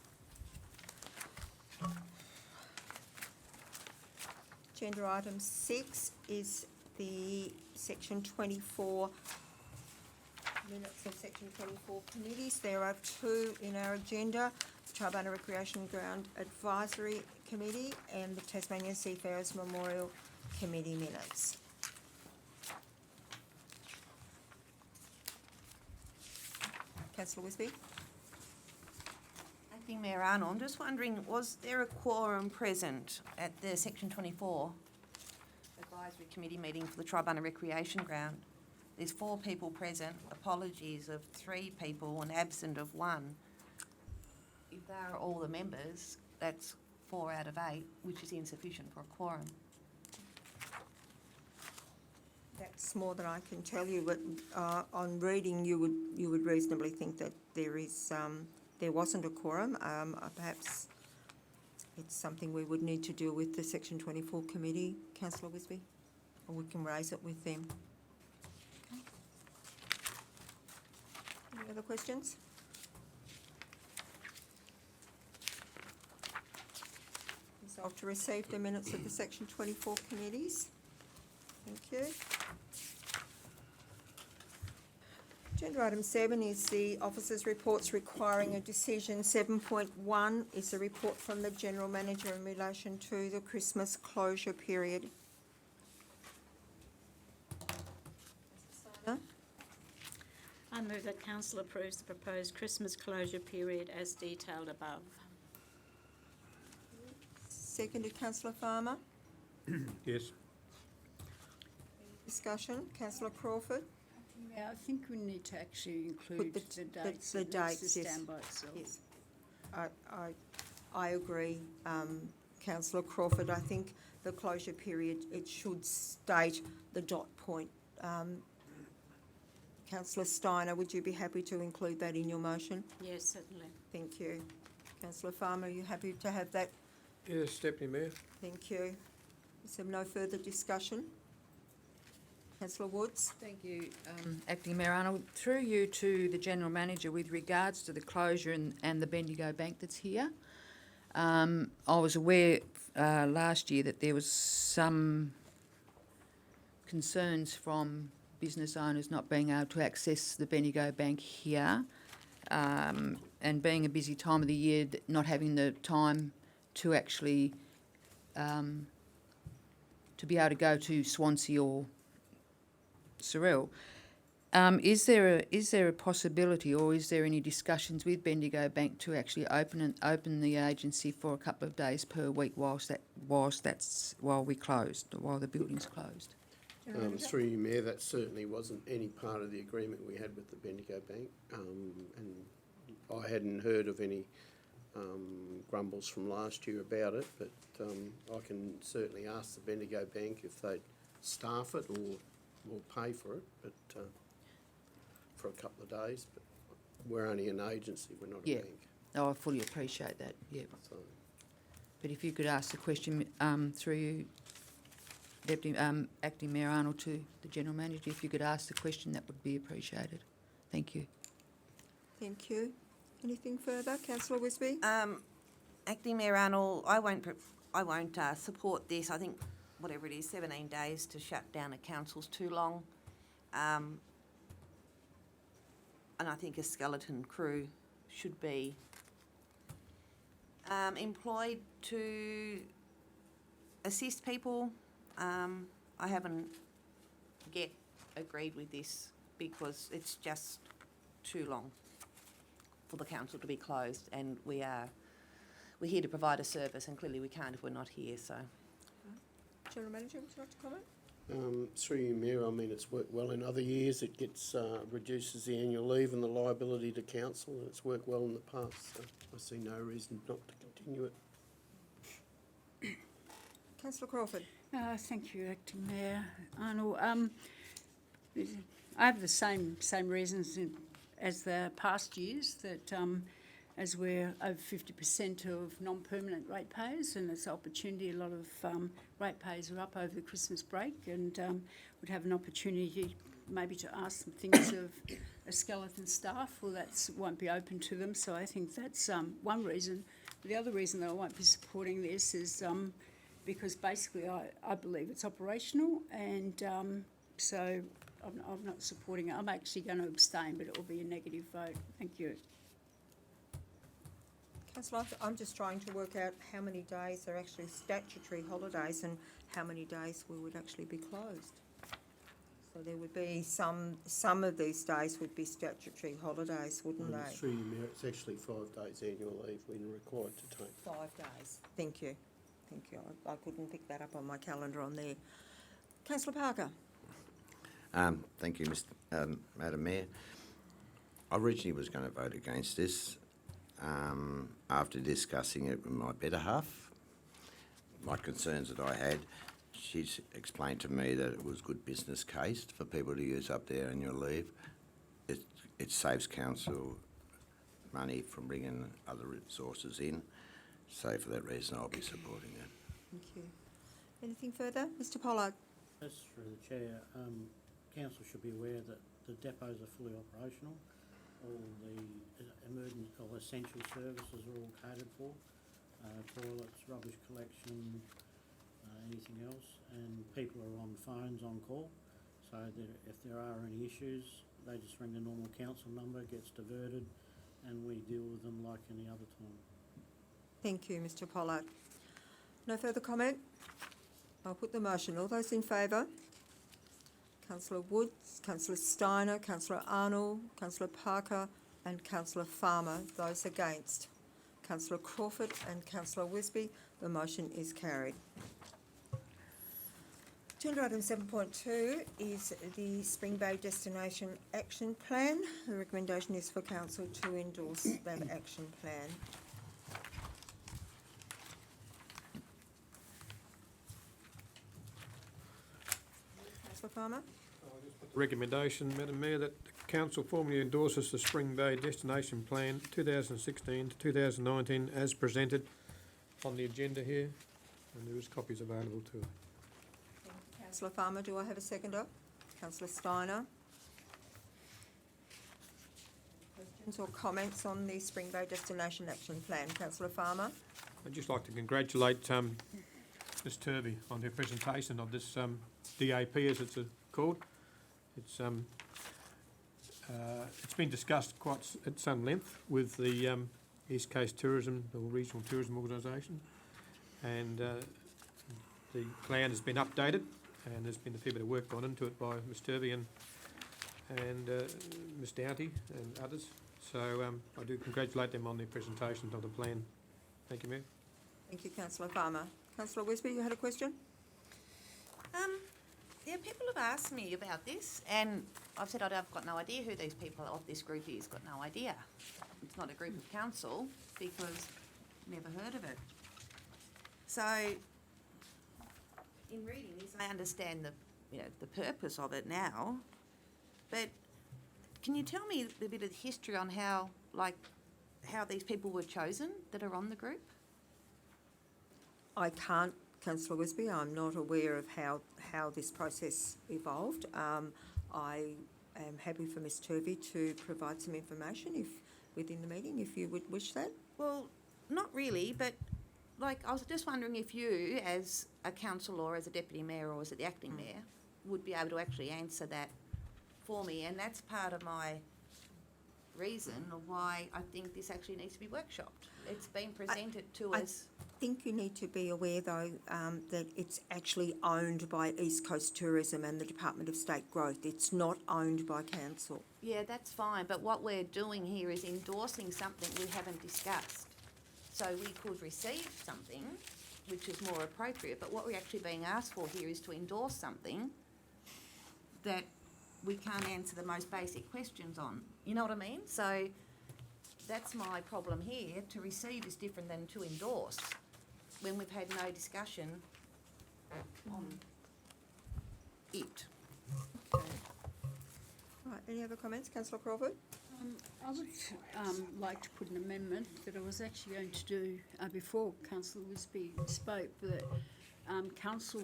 Agenda item 6 is the section 24 minutes of section 24 committees. There are 2 in our agenda: Tribunal Recreation Ground Advisory Committee and the Tasmanian Seafarers Memorial Committee minutes. Councillor Wisby. Acting Mayor Arnold, I'm just wondering, was there a quorum present at the Section 24 Advisory Committee meeting for the Tribunal Recreation Ground? There's 4 people present, apologies of 3 people and absent of 1. If they are all the members, that's 4 out of 8, which is insufficient for a quorum. That's more than I can tell you, but on reading, you would reasonably think that there wasn't a quorum. Perhaps it's something we would need to deal with the Section 24 committee. Councillor Wisby. or we can raise it with them. Okay. Any other questions? Resolved to receive the minutes of the Section 24 committees. Thank you. Agenda item 7 is the officers' reports requiring a decision. 7.1 is a report from the General Manager in relation to the Christmas closure period. I move that council approves the proposed Christmas closure period as detailed above. Seconded, Councillor Farmer. Yes. Discussion, Councillor Crawford. Yeah, I think we need to actually include the dates. The It needs to dates, yes. stand by itself. Yes, I agree, Councillor Crawford. I think the closure period, it should state the dot point. Councillor Steiner, would you be happy to include that in your motion? Yes, certainly. Thank you. Councillor Farmer, are you happy to have that? Yes, Deputy Mayor. Thank you. Is there no further discussion? Councillor Woods? Thank you, Acting Mayor Arnold. Through you to the General Manager with regards to the closure and the Bendigo Bank that's here. I was aware last year that there was some concerns from business owners not being able to access the Bendigo Bank here, and being a busy time of the year, not having the time to actually to be able to go to Swansea or Sorrel. Is there a possibility, or is there any discussions with Bendigo Bank to actually open the agency for a couple of days per week while we closed, while the building's closed? Through you, Mayor, that certainly wasn't any part of the agreement we had with the Bendigo Bank, and I hadn't heard of any grumbles from last year about it, but I can certainly ask the Bendigo Bank if they'd staff it or pay for it, but for a couple of days. But we're only an agency, we're not a bank. Oh, I fully appreciate that, yeah. So, But if you could ask the question through you, Deputy Acting Mayor Arnold, to the General Manager, if you could ask the question, that would be appreciated. Thank you. Thank you. Anything further? Councillor Wisby? Acting Mayor Arnold, I won't support this. I think whatever it is, 17 days to shut down a council's too long. And I think a skeleton crew should be employed to assist people. I haven't yet agreed with this because it's just too long for the council to be closed, and we're here to provide a service, and clearly we can't if we're not here, so. General Manager, would you like to comment? through you, Mayor, I mean, it's worked well in other years. It gets reduces the annual leave and the liability to council, and it's worked well in the past, so I see no reason not to continue it. Councillor Crawford? Thank you, Acting Mayor Arnold. I have the same reasons as the past years, that as we're over 50% of non-permanent ratepayers, and it's an opportunity, a lot of ratepayers are up over the Christmas break, and would have an opportunity maybe to ask some things of a skeleton staff, well, that won't be open to them, so I think that's one reason. The other reason that I won't be supporting this is because basically I believe it's operational, and so I'm not supporting it. I'm actually going to abstain, but it will be a negative vote. Thank you. Councillor, I'm just trying to work out how many days are actually statutory holidays and how many days we would actually be closed. So there would be some of these days would be statutory holidays, wouldn't they? Through you, Mayor, it's actually 5 days annual leave we're required to take. 5 days. Thank you. Thank you. I couldn't pick that up on my calendar on there. Councillor Parker? Thank you, Madam Mayor. I originally was going to vote against this. After discussing it with my better half, my concerns that I had, she's explained to me that it was good business case for people to use up their annual leave. It saves council money from bringing other resources in. So for that reason, I'll be supporting it. Thank you. Anything further? Mr Pollard? That's through the chair. Council should be aware that the depots are fully operational. All the emergency or essential services are all catered for. Toilets, rubbish collection, anything else. And people are on phones on call. So that if there are any issues, they just ring the normal council number, gets diverted, and we deal with them like any other time. Thank you, Mr Pollard. No further comment? I'll put the motion. All those in favour? Councillor Woods, Councillor Steiner, Councillor Arnold, Councillor Parker and Councillor Farmer. Those against? Councillor Crawford and Councillor Wisby. The motion is carried. Agenda item 7.2 is the Spring Bay Destination Action Plan. The recommendation is for Council to endorse that action plan. Councillor Farmer? Recommendation, Madam Mayor, that the council formally endorses the Spring Bay Destination Plan 2016 to 2019 as presented on the agenda here, and there is copies available too. Councillor Farmer, do I have a seconder? Councillor Steiner? Questions or comments on the Spring Bay Destination Action Plan? Councillor Farmer? I'd just like to congratulate Ms Turvey on her presentation of this DAP, as it's called. It's been discussed quite at some length with the East Coast Tourism or Regional Tourism Organisation, and the plan has been updated, and there's been a fair bit of work gone into it by Ms Turvey and Ms Doughty and others. So I do congratulate them on their presentation of the plan. Thank you, Mayor. Thank you, Councillor Farmer. Councillor Wisby, you had a question? Yeah, people have asked me about this, and I've said I've got no idea who these people of this group is, got no idea. It's not a group of council, because never heard of it. So, in reading this, I understand the purpose of it now, but can you tell me a bit of the history on how these people were chosen that are on the group? I can't, Councillor Wisby. I'm not aware of how this process evolved. I am happy for Ms Turvey to provide some information within the meeting, if you would wish that. Well, not really, but I was just wondering if you, as a councillor or as a deputy mayor or as the acting mayor, would be able to actually answer that for me, and that's part of my reason of why I think this actually needs to be workshopped. It's been presented to us. I think you need to be aware, though, that it's actually owned by East Coast Tourism and the Department of State Growth. It's not owned by council. Yeah, that's fine, but what we're doing here is endorsing something we haven't discussed. So we could receive something which is more appropriate, but what we're actually being asked for here is to endorse something that we can't answer the most basic questions on. You know what I mean? So that's my problem here. To receive is different than to endorse, when we've had no discussion on it. Right, any other comments? Councillor Crawford? I would like to put an amendment that I was actually going to do before Councillor Wisby spoke, that council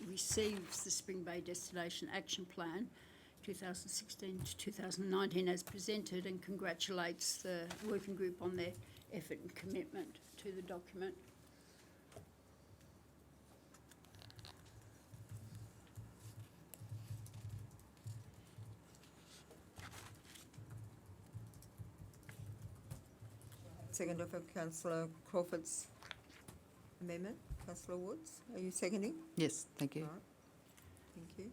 receives the Spring Bay Destination Action Plan 2016 to 2019 as presented, and congratulates the working group on their effort and commitment to the document. Seconder for Councillor Crawford's amendment. Councillor Woods, are you seconding? Yes, thank you. Right. Thank you.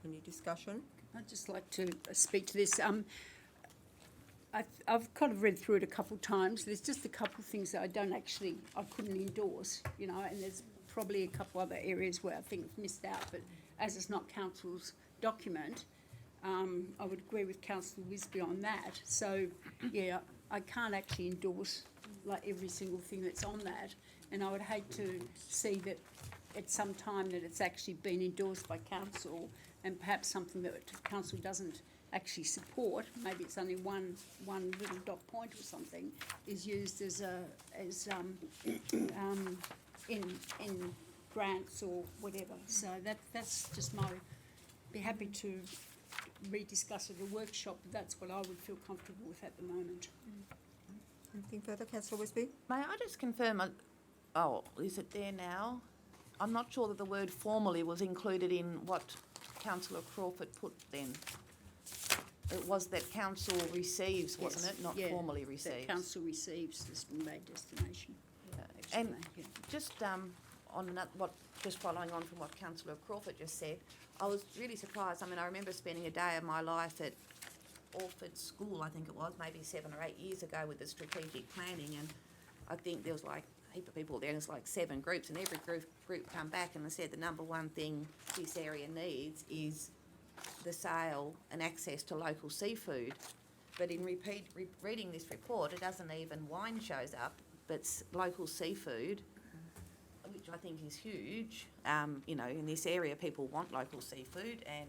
Any discussion? I'd just like to speak to this. I've kind of read through it a couple of times. There's just a couple of things that I couldn't endorse, and there's probably a couple other areas where I think I've missed out, but as it's not council's document, I would agree with Councillor Wisby on that. So, yeah, I can't actually endorse every single thing that's on that, and I would hate to see that at some time that it's actually been endorsed by council, and perhaps something that council doesn't actually support, maybe it's only one little dot point or something, is used in grants or whatever. So that's just be happy to rediscuss at a workshop, but that's what I would feel comfortable with at the moment. Anything further, councillor Wisby? May I just confirm, is it there now? I'm not sure that the word formally was included in what councillor Crawford put then. It was that council receives, wasn't Yes, it? Not yeah, formally that receives. council receives the Spring Bay destination. Yeah. And Explain, yeah. just just following on from what councillor Crawford just said, I was really surprised. I mean, I remember spending a day of my life at Orford School, I think it was, maybe 7 or 8 years ago with the strategic planning, and I think there was like a heap of people there, and it's like 7 groups, and every group come back and they said the number one thing this area needs is the sale and access to local seafood. But in reading this report, it doesn't even wine shows up, but local seafood, which I think is huge. You know, in this area, people want local seafood, and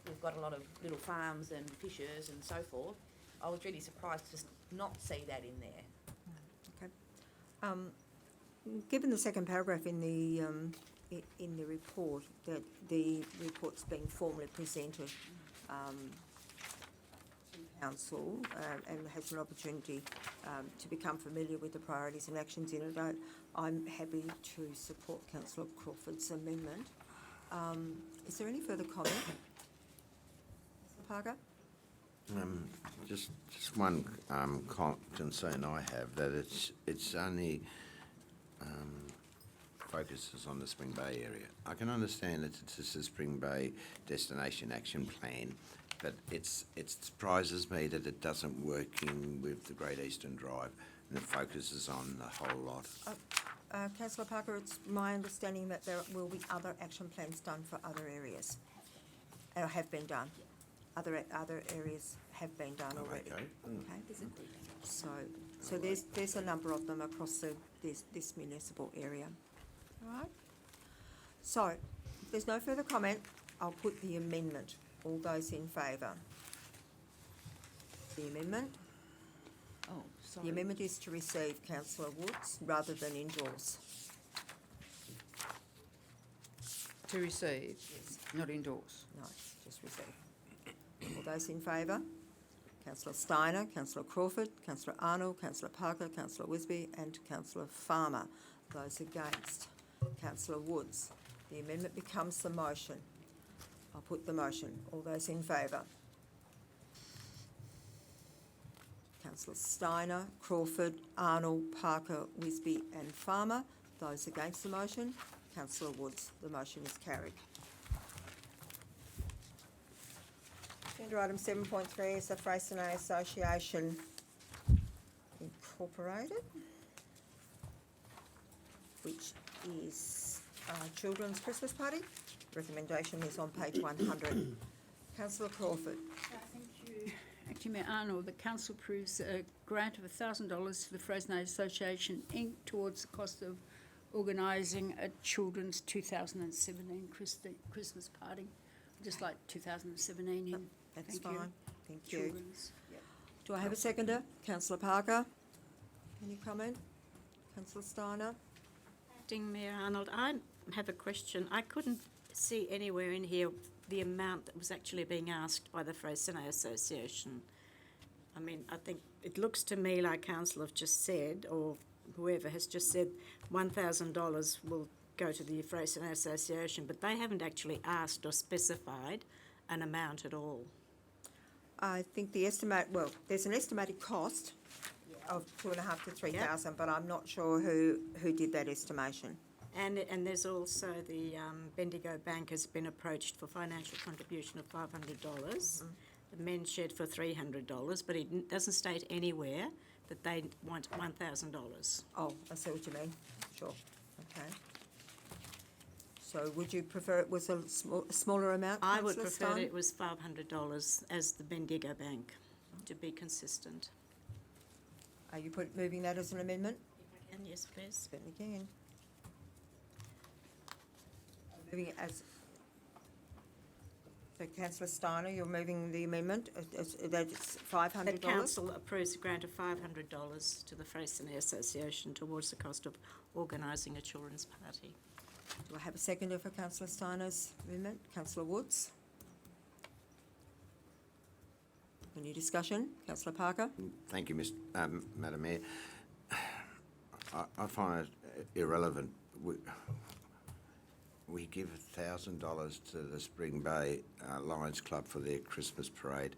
we've got a lot of little farms and fishers and so forth. I was really surprised to not see that in there. Okay. Given the second paragraph in the report, that the report's been formally presented to council and has an opportunity to become familiar with the priorities and actions in it, I'm happy to support councillor Crawford's amendment. Is there any further comment? Councillor Parker? Just one concern I have, that it's only focuses on the Spring Bay area. I can understand that it's a Spring Bay Destination Action Plan, but it surprises me that it doesn't work in with the Great Eastern Drive, and it focuses on the whole lot. Councillor Parker, it's my understanding that there will be other action plans done for other areas, or have been done. Other areas have been done already. Okay. Okay. So there's a number of them across this municipal area. All right. So, if there's no further comment, I'll put the amendment. All those in favour? The amendment? Oh, The sorry. amendment is to receive, councillor Woods, rather than endorse. To receive, not endorse. No, just receive. All those in favour? Councillor Steiner, Councillor Crawford, Councillor Arnold, Councillor Parker, Councillor Wisby and Councillor Farmer. Those against? Councillor Woods. The amendment becomes the motion. I'll put the motion. All those in favour? Councillor Steiner, Crawford, Arnold, Parker, Wisby and Farmer. Those against the motion? Councillor Woods. The motion is carried. Agenda item 7.3 is the Freycinet Association Incorporated, which is Children's Christmas Party. Recommendation is on page 100. Councillor Crawford. Thank you. Acting Mayor Arnold, the council approves a grant of $1,000 to the Freycinet Association Inc. towards the cost of organising a children's 2017 Christmas party, just like 2017 in. That's Thank you. fine. Thank you. Children's. Yep. Do I have a seconder? Councillor Parker. Any comment? Councillor Steiner. Acting Mayor Arnold, I have a question. I couldn't see anywhere in here the amount that was actually being asked by the Freycinet Association. I mean, I think it looks to me like council have just said, or whoever has just said, $1,000 will go to the Freycinet Association, but they haven't actually asked or specified an amount at all. I think the estimate, well, there's an estimated cost of 2,500 to 3,000, but I'm not sure who did that estimation. And there's also the Bendigo Bank has been approached for financial contribution of $500. The Men's Shed for $300, but it doesn't state anywhere that they want $1,000. Oh, I see what you mean. Sure. Okay. So would you prefer it was a smaller amount, I would Councillor prefer Stein? that it was $500 as the Bendigo Bank, to be consistent. Are you moving that as an amendment? If I can, yes, please. Certainly can. Moving it as... So councillor Steiner, you're moving the amendment, that's $500? The council approves a grant of $500 to the Freycinet Association towards the cost of organising a children's party. Do I have a seconder for councillor Steiner's amendment? Councillor Woods? Any discussion? Councillor Parker? Thank you, Madam Mayor. I find it irrelevant. We give $1,000 to the Spring Bay Lions Club for their Christmas parade.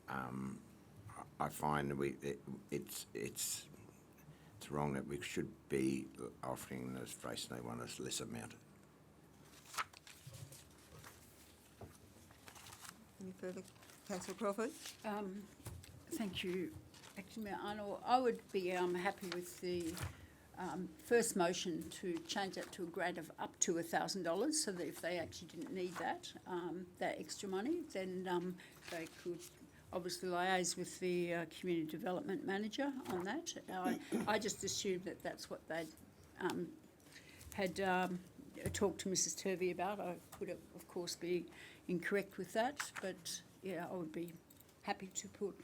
I find it's wrong that we should be offering the Freycinet one a less amount. Any further? Councillor Crawford? Thank you, Acting Mayor Arnold. I would be happy with the first motion to change that to a grant of up to $1,000, so that if they actually didn't need that extra money, then they could obviously liaise with the community development manager on that. I just assumed that that's what they'd had talked to Mrs. Turvey about. I could, of course, be incorrect with that, but yeah, I would be happy to put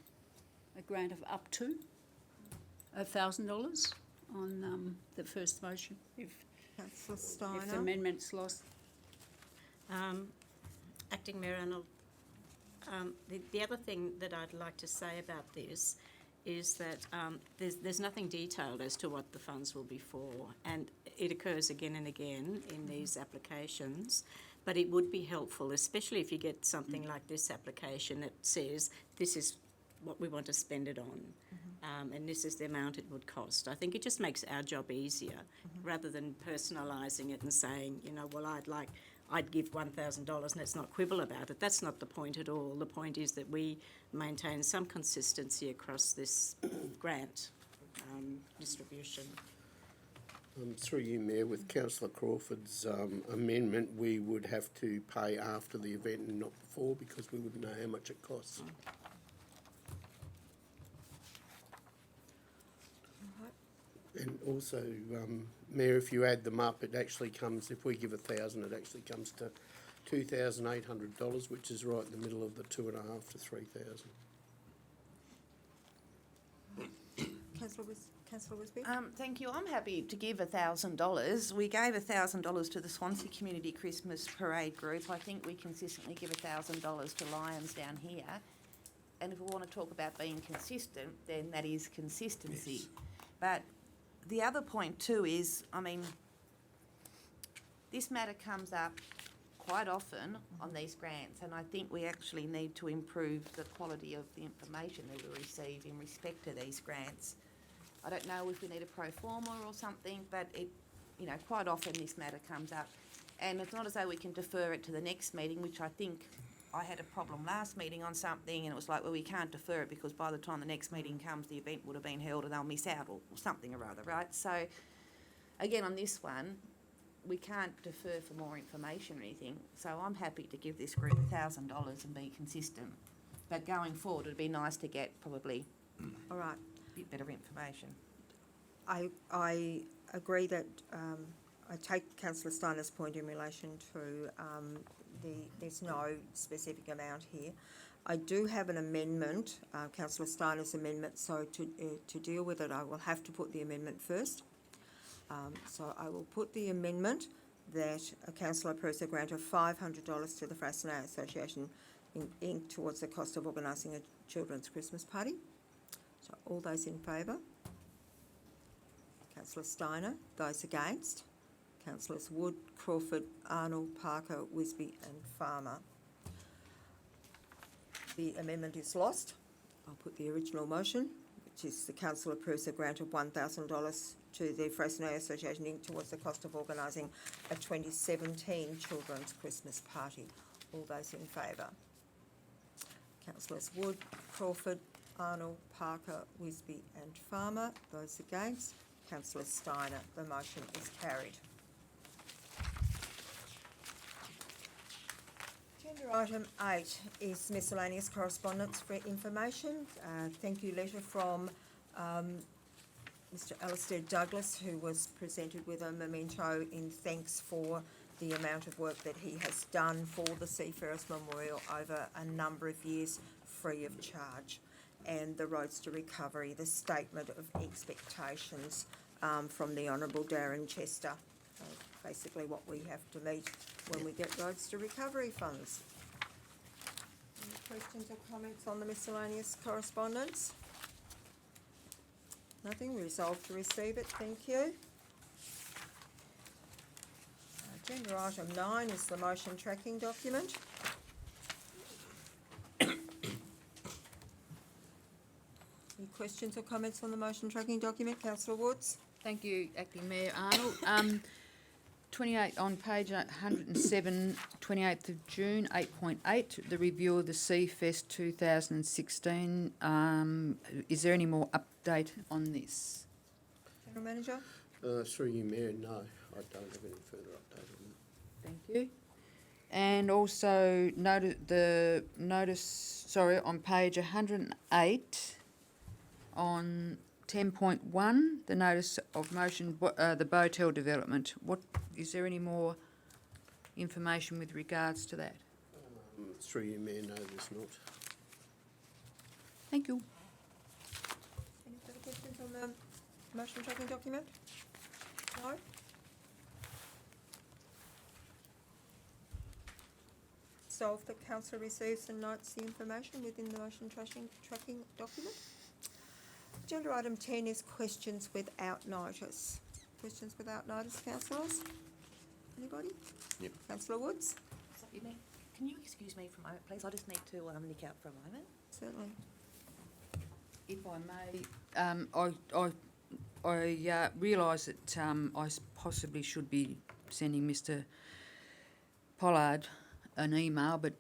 a grant of up to $1,000 on the first motion if Councillor Steiner? the amendment's lost. Acting Mayor Arnold, the other thing that I'd like to say about this is that there's nothing detailed as to what the funds will be for, and it occurs again and again in these applications. But it would be helpful, especially if you get something like this application that says this is what we want to spend it on, and this is the amount it would cost. I think it just makes our job easier, rather than personalising it and saying, you know, well, I'd give $1,000 and let's not quibble about it. That's not the point at all. The point is that we maintain some consistency across this grant distribution. Through you, Mayor, with Councillor Crawford's amendment, we would have to pay after the event and not before, because we wouldn't know how much it costs. And also, Mayor, if you add them up, it actually comes, if we give 1,000, it actually comes to $2,800, which is right in the middle of the 2,500 to 3,000. Councillor Wisby? Thank you. I'm happy to give $1,000. We gave $1,000 to the Swansea Community Christmas Parade Group. I think we consistently give $1,000 to Lions down here. And if we want to talk about being consistent, then that is consistency. Yes. But the other point too is, I mean, this matter comes up quite often on these grants, and I think we actually need to improve the quality of the information that we receive in respect to these grants. I don't know if we need a pro forma or something, but it, you know, quite often this matter comes up. And it's not as though we can defer it to the next meeting, which I think I had a problem last meeting on something, and it was like, well, we can't defer it because by the time the next meeting comes, the event would have been held and they'll miss out or something or other, right? So, again, on this one, we can't defer for more information or anything. So I'm happy to give this group $1,000 and be consistent. But going forward, it'd be nice to get probably All right. a bit better information. I agree that I take Councillor Steiner's point in relation to there's no specific amount here. I do have an amendment, Councillor Steiner's amendment, so to deal with it I will have to put the amendment first. So I will put the amendment that a councillor approves a grant of $500 to the Freycinet Association Inc. towards the cost of organising a children's Christmas party. So all those in favour? Councillor Steiner. Those against? Councillors Wood, Crawford, Arnold, Parker, Wisby and Farmer. The amendment is lost. I'll put the original motion, which is the council approves a grant of $1,000 to the Freycinet Association Inc. towards the cost of organising a 2017 children's Christmas party. All those in favour? Councillors Wood, Crawford, Arnold, Parker, Wisby and Farmer. Those against? Councillor Steiner. The motion is carried. Agenda item 8 is miscellaneous correspondence for information. Thank you letter from Mr. Alistair Douglas, who was presented with a memento in thanks for the amount of work that he has done for the Seafarers Memorial over a number of years free of charge. And the Roads to Recovery, the statement of expectations from the Honourable Darren Chester. basically what we have to meet when we get roads to recovery funds. Any questions or comments on the miscellaneous correspondence? Nothing, resolved to receive it, thank you. Agenda item 9 is the motion tracking document. Any questions or comments on the motion tracking document, councillor Woods? Thank you, Acting Mayor Arnold. 28 on page 107, 28th of June, 8.8, the review of the Sea Fest 2016. Is there any more update on this? General Manager? Through you, Mayor, no, I don't have any further update on that. Thank you. And also on page 108, on 10.1, the notice of motion, the Botel development. Is there any more information with regards to that? Through you, Mayor, no, there's not. Thank you. Any further questions on the motion tracking document? No? Resolved that council receives and notes the information within the motion tracking document. Agenda item 10 is questions without notice. Questions without notice, councillors? Anybody? Yep. Councillor Woods? Sorry, Mayor, can you excuse me for a moment, please? I just need to nick out for a moment. Certainly. If I may, I realise that I possibly should be sending Mr. Pollard an email, but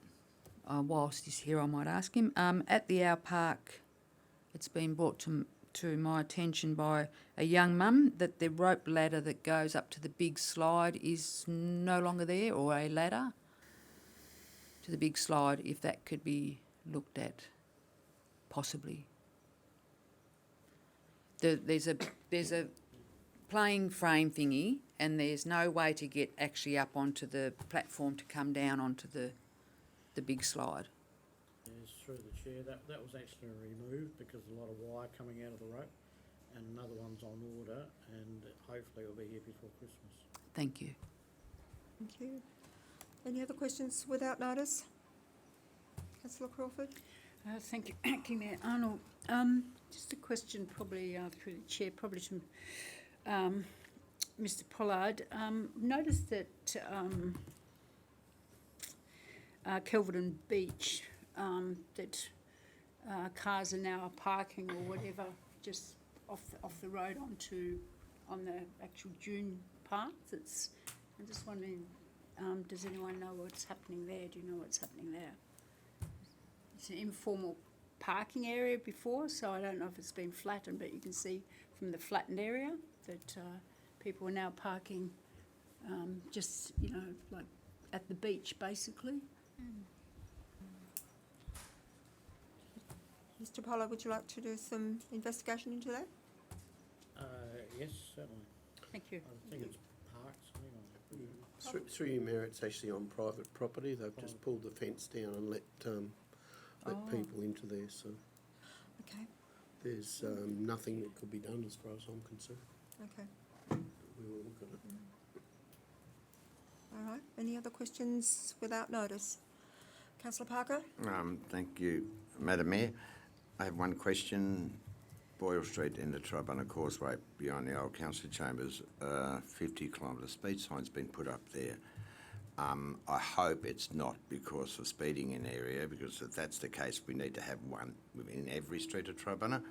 whilst he's here, I might ask him. At the Our Park, it's been brought to my attention by a young mum that the rope ladder that goes up to the big slide is no longer there, or a ladder to the big slide, if that could be looked at, possibly. There's a playing frame thingy, and there's no way to get actually up onto the platform to come down onto the big slide. Yes, through the chair, that was actually removed because a lot of wire coming out of the rope, and another one's on order, and hopefully it'll be here before Christmas. Thank you. Thank you. Any other questions without notice? Councillor Crawford? Thank you, Acting Mayor Arnold. Just a question, probably through the chair, probably to Mr. Pollard. Noticed that Kelvedon Beach, that cars are now parking or whatever just off the road on the actual dune path. I'm just wondering, does anyone know what's happening there? Do you know what's happening there? It's an informal parking area before, so I don't know if it's been flattened, but you can see from the flattened area that people are now parking just, like at the beach, basically. Mr. Pollard, would you like to do some investigation into that? Yes, certainly. Thank you. I think it's parks anyway. Through you, Mayor, it's actually on private property. They've just pulled the fence down and let people into there, so Okay. there's nothing that could be done as far as I'm concerned. Okay. We will look at it. All right. Any other questions without notice? Councillor Parker? Thank you, Madam Mayor. I have one question. Boyle Street in the Tribunna Causeway behind the old council chambers, 50-kilometre speed sign's been put up there. I hope it's not because of speeding in the area, because if that's the case, we need to have one within every street of Tribunna.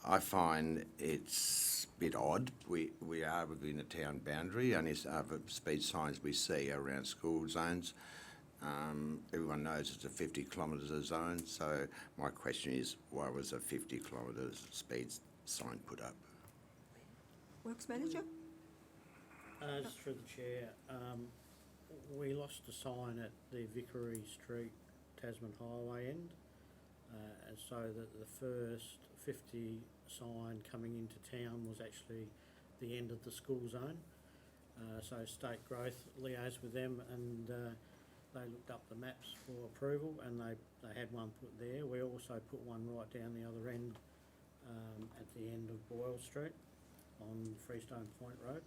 I find it's a bit odd. We are within the town boundary, and it's other speed signs we see around school zones. Everyone knows it's a 50 kilometres zone, so my question is, why was a 50 kilometres speed sign put up? Works Manager? Just through the chair, we lost a sign at the Vickery Street Tasman Highway end, and so that the first 50 sign coming into town was actually the end of the school zone. So State Growth liaised with them, and they looked up the maps for approval, and they had one put there. We also put one right down the other end at the end of Boyle Street on Freestone Point Road.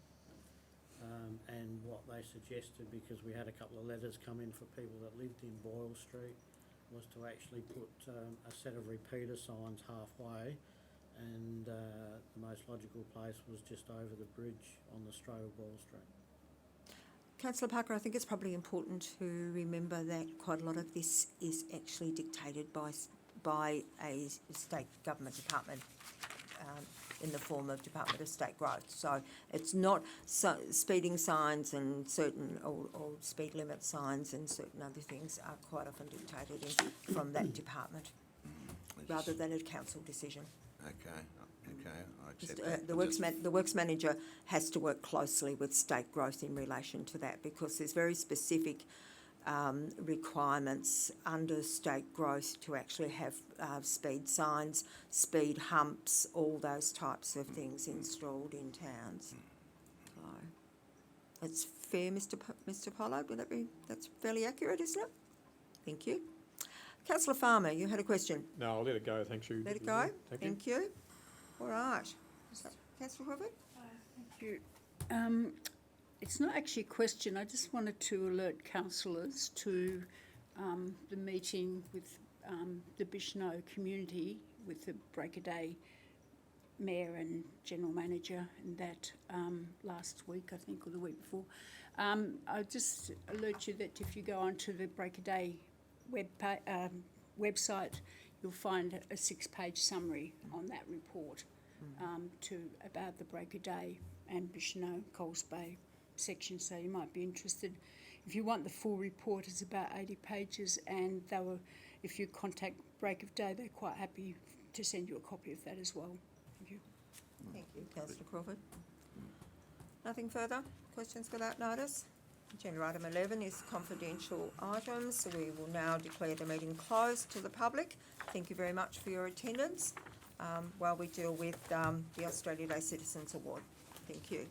and what they suggested, because we had a couple of letters come in for people that lived in Boyle Street, was to actually put a set of repeater signs halfway, and the most logical place was just over the bridge on the Stroh of Boyle Street. Councillor Parker, I think it's probably important to remember that quite a lot of this is actually dictated by a state government department in the form of Department of State Growth. So it's not speeding signs and certain or speed limit signs and certain other things are quite often dictated from that department rather than a council decision. Okay, I accept Just, that. the works manager has to work closely with state growth in relation to that, because there's very specific requirements under state growth to actually have speed signs, speed humps, all those types of things installed in towns. So it's fair, Mr. Pollard. Will that be? That's fairly accurate, isn't it? Thank you. Councillor Farmer, you had a question. No, I'll let it go, thanks you. Let it go. Thank you. Thank you. All right. Councillor Crawford? Thank you. It's not actually a question. I just wanted to alert councillors to the meeting with the Bishno community with the Break a Day Mayor and General Manager, and that last week, I think, or the week before. I just alert you that if you go onto the Break a Day website, you'll find a 6-page summary on that report about the Break a Day and Bishno, Coles Bay section, so you might be interested. If you want the full report, it's about 80 pages, and if you contact Break of Day, they're quite happy to send you a copy of that as well. Thank you. Thank you, Councillor Crawford. Nothing further? Questions without notice? Agenda item 11 is confidential items, so we will now declare the meeting closed to the public. Thank you very much for your attendance while we deal with the Australia Day Citizens Award. Thank you.